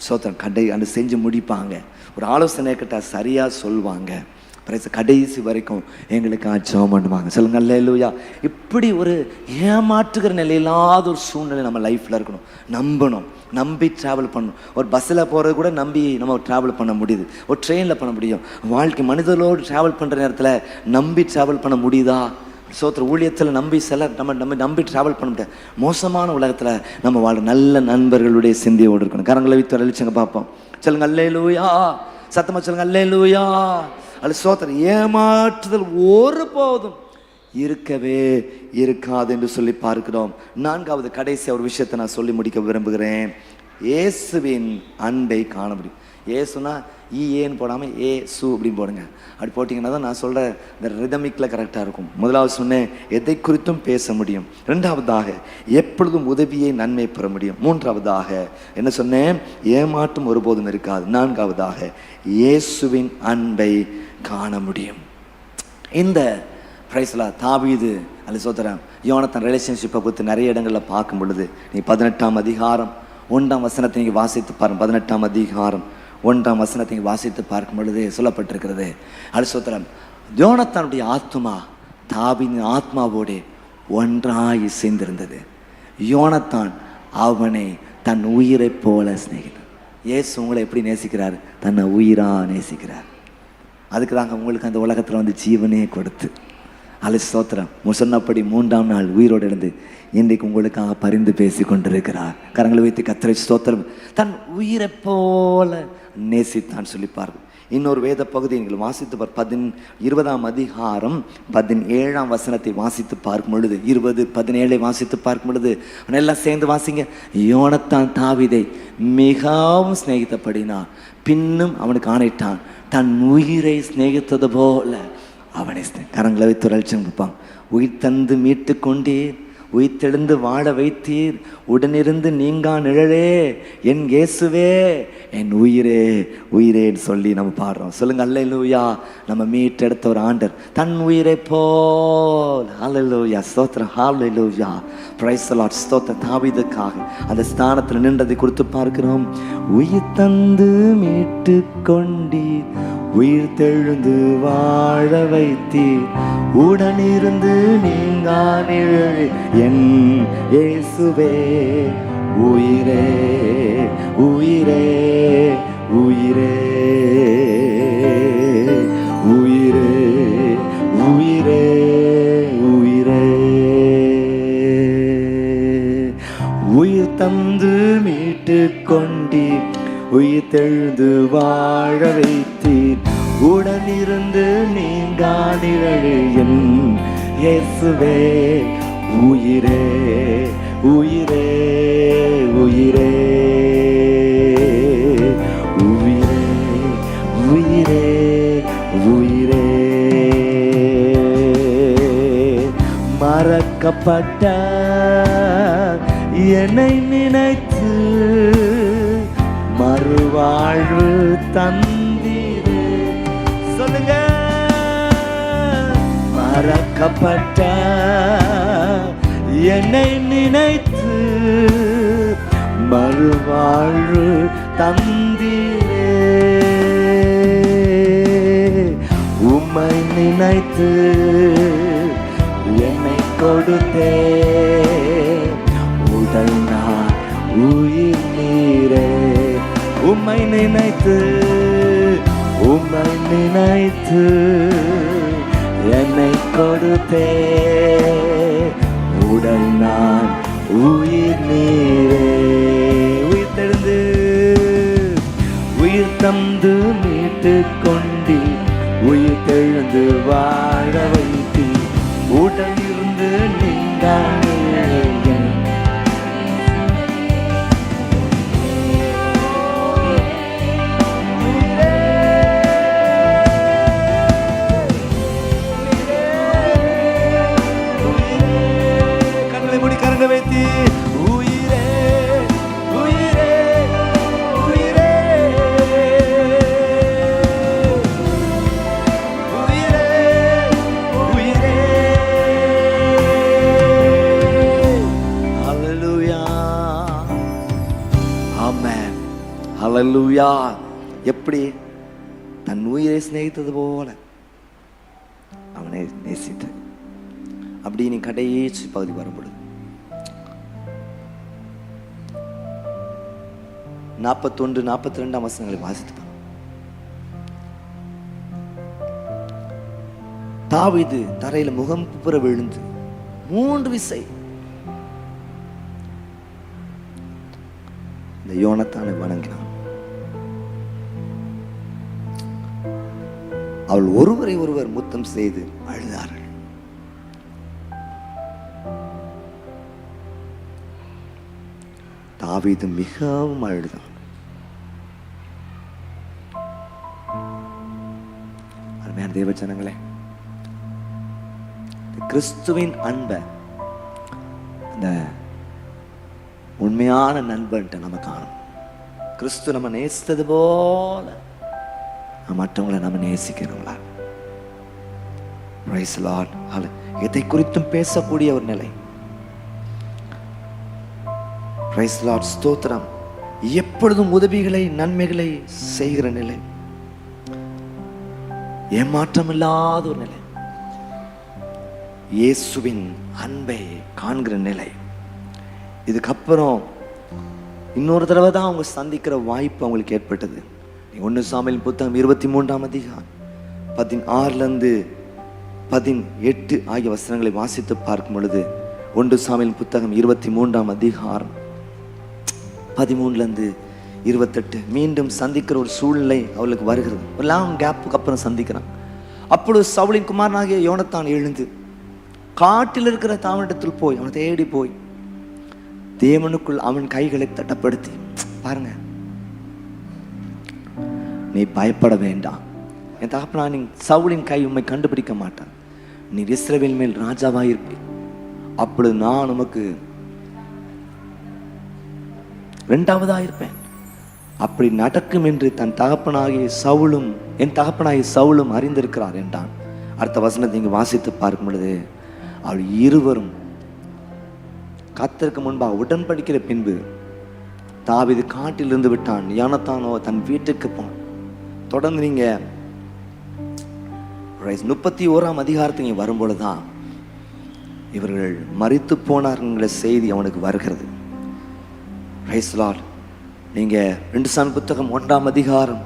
ஸ்தோத்திரம் செஞ்சு முடிப்பாங்க. ஒரு ஆலோசனை கேட்டால் சரியா சொல்லுவாங்க. கடைசி வரைக்கும் எங்களுக்கு ஜெபம் பண்ணுவாங்க. சொல்லுங்க அல்லேலூயா. இப்படி ஒரு ஏமாற்றுகிற நிலையில்லாத ஒரு சூழ்நிலை நம்ம லைஃப்ல இருக்கணும். நம்பி ட்ராவல் பண்ணணும். ஒரு பஸ்ஸில் போகிறது கூட நம்பி நம்ம ட்ராவல் பண்ண முடியுது. ஒரு ட்ரெயினில் பண்ண முடியும். வாழ்க்கை மனிதர்களோடு ட்ராவல் பண்ணுற நேரத்தில் நம்பி ட்ராவல் பண்ண முடியுதா? சோத்திர ஊழியத்தில் நம்பி ட்ராவல் பண்ண முடியாது. மோசமான உலகத்தில் நம்ம வாழ நல்ல நண்பர்களுடைய சிந்தையோடு இருக்கணும். கரங்களை வைத்து அழிச்சுங்க பார்ப்போம். சொல்லுங்க அல்லேலூயா. சத்தமா சொல்லுங்க அல்லேலூயா. அல்ல சோத்திரம் ஏமாற்றுதல் ஒரு போதும் இருக்கவே இருக்காது என்று சொல்லி பார்க்கிறோம். 4வது கடைசி ஒரு விஷயத்தை நான் சொல்லி முடிக்க விரும்புகிறேன். இயேசுவின் அன்பை காண முடியும். ஏசுனா ஏன்னு போடாமல் ஏசு அப்படின்னு போடுங்க. அப்படி போட்டிங்கன்னா தான் நான் சொல்கிற இந்த ரிதமிக்கில் கரெக்டாக இருக்கும். முதலாவது சொன்னேன், எதை குறித்தும் பேச முடியும். 2வதாக எப்பொழுதும் உதவியை நன்மை பெற முடியும். 3வதாக என்ன சொன்னேன், ஏமாற்றம் ஒருபோதும் இருக்காது. 4வதாக இயேசுவின் அன்பை காண முடியும். இந்த பிரைஸ்லா தாவீது அல்ல சோத்திரம் யோனத்தான் ரிலேஷன்ஷிப்பை பற்றி நிறைய இடங்களில் பார்க்கும் பொழுது நீ 18ஆம் அதிகாரம் 1ஆம் வசனத்தை நீங்கள் வாசித்து பாருங்க. 18ஆம் அதிகாரம் 1ஆம் வசனத்தை வாசித்து பார்க்கும் பொழுது சொல்லப்பட்டிருக்கிறது. அலுசோத்திரம் யோனத்தானுடைய ஆத்மா தாவீதின் ஆத்மாவோடு ஒன்றாய் சேர்ந்திருந்தது. யோனத்தான் அவனை தன் உயிரை போல சிநேகித்தார். இயேசு உங்களை எப்படி நேசிக்கிறார்? தன்னை உயிரா நேசிக்கிறார். அதுக்கு தாங்க உங்களுக்கு அந்த உலகத்தில் வந்து ஜீவனே கொடுத்து அலுசோத்திரம் சொன்னபடி 3ஆம் நாள் உயிரோடு இருந்து இன்றைக்கு உங்களுக்காக பரிந்து பேசி கொண்டிருக்கிறார். கரங்களை வைத்து கர்த்தரை ஸ்தோத்திரம். தன் உயிரை போல நேசித்தான் சொல்லிப்பார்கள். இன்னொரு வேத பகுதி நீங்கள் வாசித்து 20ஆம் அதிகாரம் 17ஆம் வசனத்தை வாசித்து பார்க்கும் பொழுது 20:17 வாசித்து பார்க்கும் பொழுது எல்லாம் சேர்ந்து வாசிங்க. யோனத்தான் தாவீதை மிகவும் சிநேகித்தபடினா பின்னும் அவனுக்கு ஆணையிட்டான், தன் உயிரை சிநேகித்தது போல அவனை கரங்களை வைத்து அழைச்சம் கொடுப்பான். உயிர் தந்து மீட்டு கொண்டீர், உயிர்த்தெழுந்து வாழ வைத்தீர், உடனிருந்து நீங்கா நிழலே என் இயேசுவே என் உயிரே உயிரேன்னு சொல்லி நம்ம பாடுறோம். சொல்லுங்க அல்லேலூயா. நம்ம மீட்டெடுத்த ஒரு ஆண்டர் தன் உயிரை போல். அல்லேலூயா ஸ்தோத்திரம். ஹல்லேலூயா பிரைஸ் தி லார்ட். ஸ்தோத்திரம் தாவீதுக்காக அந்த ஸ்தானத்தில் நின்றதை குறித்து பார்க்கிறோம். உயிர் தந்து மீட்டு கொண்டீர், உயிர் தெழுந்து வாழ வைத்தீர், உடனிருந்து நீங்கா நிழலே என் இயேசுவே உயிரே உயிரே உயிரே உயிரே உயிரே உயிரே. உயிர் தந்து மீட்டு கொண்டீர், உயிர் தெழுந்து வாழ வைத்தீர், உடனிருந்து நீங்கா நிழலே என் இயேசுவே உயிரே உயிரே உயிரே உயிரே உயிரே உயிரே. மறக்கப்பட்ட என்னை நினைத்து மறுவாழ்வு தந்தீரே. சொல்லுங்க. மறக்கப்பட்ட என்னை நினைத்து மறுவாழ்வு தந்தீரே. உம்மை நினைத்து என்னை கொடுத்தே, உடல் நான் உயிர் நீரே. உம்மை நினைத்து உம்மை நினைத்து என்னை கொடுத்தே, உடல் நான் உயிர் நீரே. உயிர் தெழுந்து உயிர் தந்து மீட்டு கொண்டி உயிர் தெழுந்து வாழ வைத்தி உடன் இருந்து நீங்கானே. கண்களை மூடி கரங்க வைத்து உயிரே உயிரே உயிரே உயிரே உயிரே. ஹல்லேலூயா ஆமென் ஹல்லேலூயா. எப்படி தன் உயிரை சிநேகித்தது போல அவனை நேசித்து. அப்படி நீ கடைசி பகுதி வரும்பொழுது 41, 42 வசனங்களை வாசித்து தாவீது தரையில முகம் குப்புற விழுந்து 3 விசை இந்த யோனத்தானை வணங்கினான். அவள் ஒருவரை ஒருவர் முத்தம் செய்து அழுதார்கள். தாவீது மிகவும் அழுதான். அருமையான தேவ ஜனங்களே, கிறிஸ்துவின் அன்பை அந்த உண்மையான நண்பன்ட்ட நம்ம காணும். கிறிஸ்து நம்ம நேசித்தது போல மற்றவங்களை நம்ம நேசிக்கிறோங்களா? Price the Lord. எதை குறித்தும் பேசக்கூடிய ஒரு நிலை. Price the lord. ஸ்தோத்திரம். எப்பொழுதும் உதவிகளை நன்மைகளை செய்கிற நிலை, ஏமாற்றம் இல்லாத ஒரு நிலை, இயேசுவின் அன்பை காண்கிற நிலை. இதுக்கப்புறம் இன்னொரு தடவை தான் அவங்க சந்திக்கிற வாய்ப்பு அவங்களுக்கு ஏற்பட்டது. 1 சாமுவேல் புத்தகம் 23ஆம் அதிகாரம் 16 18 ஆகிய வசனங்களை வாசித்து பார்க்கும் பொழுது 1 சாமுவேல் புத்தகம் 23ஆம் அதிகாரம் 13 28 மீண்டும் சந்திக்கிற ஒரு சூழ்நிலை அவளுக்கு வருகிறது. ஒரு லாங் கேப்புக்கு அப்புறம் சந்திக்கிறான். அப்பொழுது சவுலின் குமாரனாகிய யோனத்தான் எழுந்து காட்டில் இருக்கிற தாவனிடத்தில் போய் அவனை தேடி போய் தேவனுக்குள் அவன் கைகளை தட்டப்படுத்தி, பாருங்க, நீ பயப்பட வேண்டாம், என் தகப்பனானே சவுலின் கை உம்மை கண்டுபிடிக்க மாட்டான், நீ இஸ்ரவேல் மேல் ராஜாவாயிருப்பீர், அப்பொழுது நான் உமக்கு 2வதாக இருப்பேன். அப்படி நடக்கும் என்று தன் தகப்பனாகிய சவுலும் என் தகப்பனாகிய சவுலும் அறிந்திருக்கிறார் என்றான். அடுத்த வசனத்தை இங்கு வாசித்து பார்க்கும் பொழுது அவள் இருவரும் கர்த்தருக்கு முன்பாக உடன்படிக்கிற பின்பு தாவீது காட்டில் இருந்து விட்டான். யோனத்தானோ தன் வீட்டுக்கு போனான். தொடர்ந்து நீங்க 31ஆம் அதிகாரத்துக்கு வரும்பொழுதுதான் இவர்கள் மரித்து போனார்ங்கிற செய்தி அவனுக்கு வருகிறது. Price the Lord. நீங்க 2 சாமுவேல் புத்தகம் 1ஆம் அதிகாரம்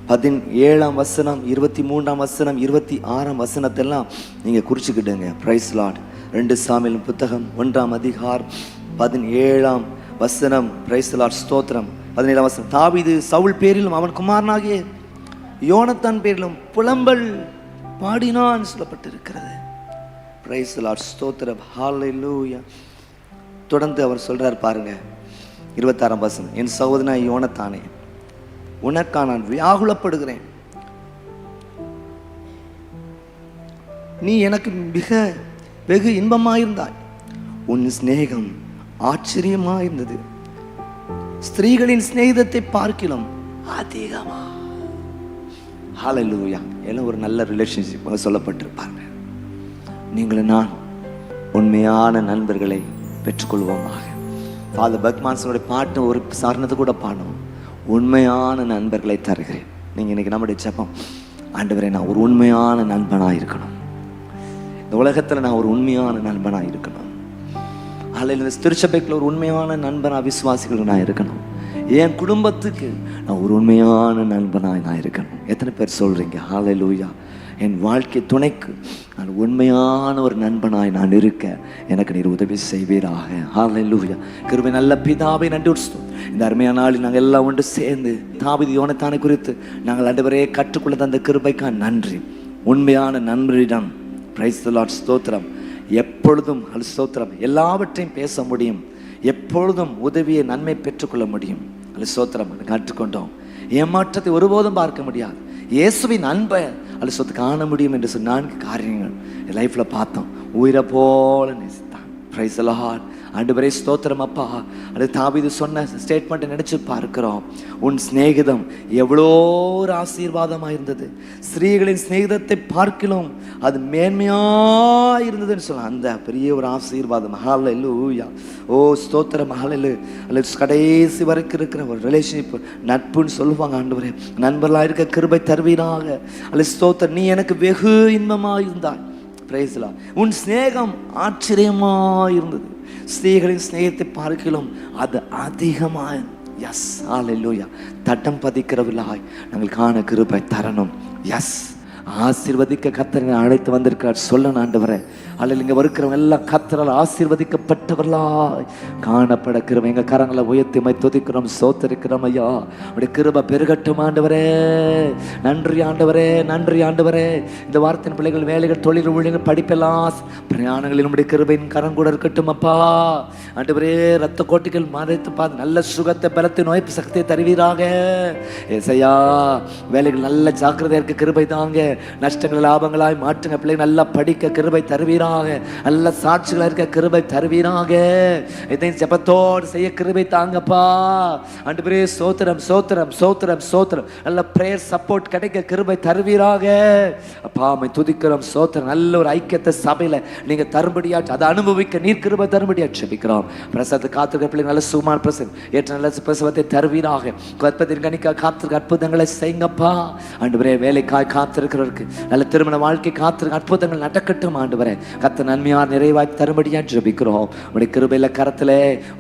17ஆம் வசனம் 23ஆம் வசனம் 26ஆம் வசனத்தெல்லாம் நீங்க குறிச்சுக்கிடுங்க. Praise the lord. 2 சாமுவேல் புத்தகம் 1ஆம் அதிகாரம் 17ஆம் வசனம். Praise the lord. ஸ்தோத்திரம். 17ஆம் வசனம். தாவீது சவுல் பேரிலும் அவன் குமாரனாகிய யோனத்தான் பேரிலும் புலம்பல் பாடினான் சொல்லப்பட்டிருக்கிறது. Price the lord. ஸ்தோத்திரம். ஹல்லேலூயா. தொடர்ந்து அவர் சொல்றார் பாருங்க 26ஆம் வசனம். என் சகோதரனாகிய யோனத்தானே, உனக்காக நான் வியாகுலப்படுகிறேன், நீ எனக்கு மிக வெகு இன்பமாயிருந்தாய், உன் சிநேகம் ஆச்சரியமாயிருந்தது, ஸ்திரீகளின் சிநேகிதத்தை பார்க்கிலும் அதிகமா. ஹல்லேலூயா. எல்லாம் ஒரு நல்ல ரிலேஷன்ஷிப் சொல்லப்பட்டிருப்பாங்க. நீங்களும் நான் உண்மையான நண்பர்களை பெற்றுக்கொள்வோமாக. ஃபாதர் பக்மான்ஸனுடைய பாட்டு ஒரு சாரணத்தை கூட பாடும், உண்மையான நண்பர்களை தருகிறேன். நீங்கள் இன்னைக்கு நம்முடைய ஜெபம், ஆண்டவரே நான் ஒரு உண்மையான நண்பனாக இருக்கணும், இந்த உலகத்தில் நான் ஒரு உண்மையான நண்பனாக இருக்கணும், அதில் இந்த திருச்சபைக்குள்ள ஒரு உண்மையான நண்பனாக விசுவாசிகள் நான் இருக்கணும், என் குடும்பத்துக்கு நான் ஒரு உண்மையான நண்பனாக நான் இருக்கணும். எத்தனை பேர் சொல்கிறீங்க? ஹல்லேலூயா. என் வாழ்க்கை துணைக்கு நான் உண்மையான ஒரு நண்பனாய் நான் இருக்க எனக்கு நீர் உதவி செய்வீராக. ஹல்லேலூயா. கிருபை நல்ல பிதாவை நன்றி. இந்த அருமையான நாளில் நாங்கள் எல்லாம் ஒன்று சேர்ந்து தாவீது யோனத்தானை குறித்து நாங்கள் ஆண்டவரே கற்றுக்கொள்ள தந்த கிருபைக்காக நன்றி. உண்மையான நண்பரிடம் பிரைஸ் தி லார்ட் ஸ்தோத்திரம். எப்பொழுதும் ஸ்தோத்திரம் எல்லாவற்றையும் பேச முடியும், எப்பொழுதும் உதவியை நன்மை பெற்றுக்கொள்ள முடியும். ஸ்தோத்திரம் கற்றுக்கொண்டோம். ஏமாற்றத்தை ஒருபோதும் பார்க்க முடியாது. இயேசுவின் அன்பை சொத்து காண முடியும் என்று சொன்ன 4 காரியங்கள் என் லைஃப்ல பார்த்தோம். உயிரை போல நேசித்தான். Price the Lord. ஆண்டவரே ஸ்தோத்திரம் அப்பா. அது தாவீது சொன்ன ஸ்டேட்மெண்ட்டை நினைச்சு பார்க்கிறோம். உன் சிநேகிதம் எவ்வளோ ஒரு ஆசீர்வாதமாக இருந்தது, ஸ்திரீகளின் சிநேகிதத்தை பார்க்கிலும் அது மேன்மையாக இருந்ததுன்னு சொல்லலாம். அந்த பெரிய ஒரு ஆசீர்வாதம். ஹல்லேலூயா. ஓ ஸ்தோத்திரம். ஹல்லேலூயா. கடைசி வரைக்கும் இருக்கிற ஒரு ரிலேஷன்ஷிப் நட்புன்னு சொல்லுவாங்க. ஆண்டவரே நண்பர்களாக இருக்க கிருபை தருவீராக. அல்ல ஸ்தோத்திரம். நீ எனக்கு வெகு இன்பமாக இருந்தாய். Price the Lord. உன் சிநேகம் ஆச்சரியமாக இருந்தது, ஸ்திரீகளின் சிநேகத்தை பார்க்கலாம் அது அதிகமாக. எஸ் ஹல்லேலூயா. தட்டம் பதிக்கிறவர்களாய் நாங்கள் காண கிருபை தரணும். எஸ் ஆசீர்வதிக்க கர்த்தரை அழைத்து வந்திருக்கிறார். சொல்லணும் ஆண்டவரே. அல்ல இங்கே வருக்கிறவங்க எல்லாம் கர்த்தரால் ஆசீர்வதிக்கப்பட்டவர்களாய் காணப்பட கிருபை. எங்கள் கரங்களை உயர்த்தி மை துதிக்கிறோம், சோத்தரிக்கிறோம் ஐயா. அப்படி கிருபை பெருகட்டும் ஆண்டவரே. நன்றி ஆண்டவரே, நன்றி ஆண்டவரே. இந்த வார்த்தையின் பிள்ளைகள் வேலைகள் தொழில் ஊழியர்கள் படிப்பெல்லாம் பிரயாணங்களில் நம்முடைய கிருபையின் கரம் கூட இருக்கட்டும் அப்பா. ஆண்டவரே ரத்த கோட்டிகள் மறைத்து பார்த்து நல்ல சுகத்தை பலத்தை நோய்ப்பு சக்தியை தருவீராக. ஏசையா வேலைகள் நல்ல ஜாக்கிரதையா இருக்க கிருபை தாங்க. நஷ்டங்கள் லாபங்களாய் மாற்றுங்க. பிள்ளைங்க நல்லா படிக்க கிருபை தருவீராக. நல்ல சாட்சிகளா இருக்க கிருபை தருவீராக. இதையும் ஜெபத்தோடு செய்ய கிருபை தாங்கப்பா. ஆண்டவரே ஸ்தோத்திரம் ஸ்தோத்திரம் ஸ்தோத்திரம் ஸ்தோத்திரம். நல்ல பிரேயர் சப்போர்ட் கிடைக்க கிருபை தருவீராக அப்பா. மை துதிக்கிறோம் ஸ்தோத்திரம். நல்ல ஒரு ஐக்கியத்தை சபையில நீங்க தரும்படியா, அதை அனுபவிக்க நீர் கிருபை தரும்படியா ஜெபிக்கிறோம். பிரசவத்தை காத்திருக்க பிள்ளைங்க நல்ல சுகமான பிரசவம் ஏற்ற நல்ல பிரசவத்தை தருவீராக. கற்பத்தின் கணிக்க காத்திருக்க அற்புதங்களை செய்யுங்கப்பா. ஆண்டவரே வேலைக்காய் காத்திருக்கிறவருக்கு நல்ல திருமண வாழ்க்கை காத்திருக்க அற்புதங்கள் நடக்கட்டும் ஆண்டவரே. கர்த்தர் நன்மையார் நிறைவாய் தரும்படியா ஜெபிக்கிறோம். உடைய கிருபையில கரத்திலே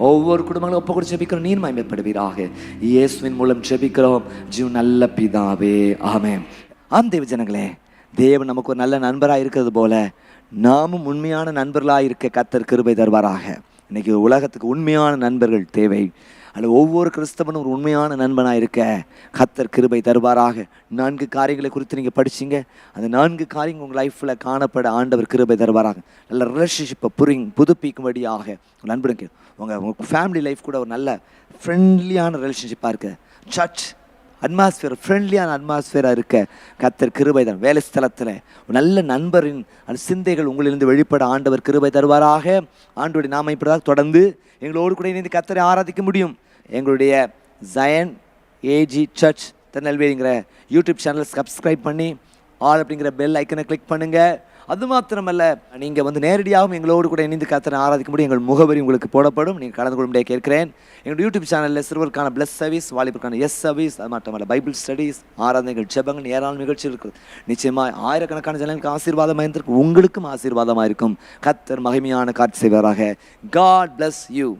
ஒவ்வொரு குடும்பங்களும் ஒப்பு கூட ஜெபிக்கிறோம். நீர் மகிமைப்படுவீராக. இயேசுவின் மூலம் ஜெபிக்கிறோம் ஜீவ நல்ல பிதாவே, ஆமென். ஆம் தேவ ஜனங்களே, தேவன் நமக்கு ஒரு நல்ல நண்பராக இருக்கிறது போல நாமும் உண்மையான நண்பர்களாக இருக்க கர்த்தர் கிருபை தருவாராக. இன்னைக்கு உலகத்துக்கு உண்மையான நண்பர்கள் தேவை. அல்ல ஒவ்வொரு கிறிஸ்தவனும் ஒரு உண்மையான நண்பனாக இருக்க கர்த்தர் கிருபை தருவாராக. 4 காரியங்களை குறித்து நீங்கள் படிச்சிங்க. அந்த 4 காரியங்கள் உங்கள் லைஃப்பில் காணப்பட ஆண்டவர் கிருபை தருவாராக. நல்ல ரிலேஷன்ஷிப்பை புதுப்பிக்கும்படியாக நண்பனுக்கு உங்கள் ஃபேமிலி லைஃப் கூட ஒரு நல்ல ஃப்ரெண்ட்லியான ரிலேஷன்ஷிப்பாக இருக்க, சர்ச் அட்மாஸ்பியர் ஃப்ரெண்ட்லியான அட்மாஸ்பியராக இருக்க கர்த்தர் கிருபை தான். வேலை ஸ்தலத்தில் ஒரு நல்ல நண்பரின் அந்த சிந்தைகள் உங்களிலிருந்து வெளிப்பட ஆண்டவர் கிருபை தருவாராக. ஆண்டவருடைய நாம இப்படிதான் தொடர்ந்து எங்களோடு கூட இணைந்து கர்த்தரை ஆராதிக்க முடியும். எங்களுடைய ஜயன் ஏஜி சர்ச் திருநெல்வேலிங்கிற யூடியூப் சேனல் சப்ஸ்கிரைப் பண்ணி ஆல் அப்படிங்கிற பெல் ஐக்கனை கிளிக் பண்ணுங்கள். அது மாத்திரமல்ல, நீங்கள் வந்து நேரடியாகவும் எங்களோடு கூட இணைந்து கர்த்தரை ஆராதிக்க முடியும். எங்கள் முகவரி உங்களுக்கு போடப்படும். நீங்கள் கலந்து கொள்ளும்படியாக கேட்கிறேன். எங்கள் யூடியூப் சேனலில் சிறுவருக்கான பிளஸ் சர்வீஸ், வாலிபருக்கான எஸ் சர்வீஸ், அது மட்டுமல்ல பைபிள் ஸ்டடீஸ், ஆராதனைகள், ஜெபங்கள், ஏராளமான நிகழ்ச்சி இருக்குது. நிச்சயமாக ஆயிரக்கணக்கான ஜனங்களுக்கு ஆசீர்வாதமாக இருந்திருக்கு. உங்களுக்கும் ஆசீர்வாதமாக இருக்கும். கர்த்தர் மகிமையான காட்சி செய்வாராக. God bless you.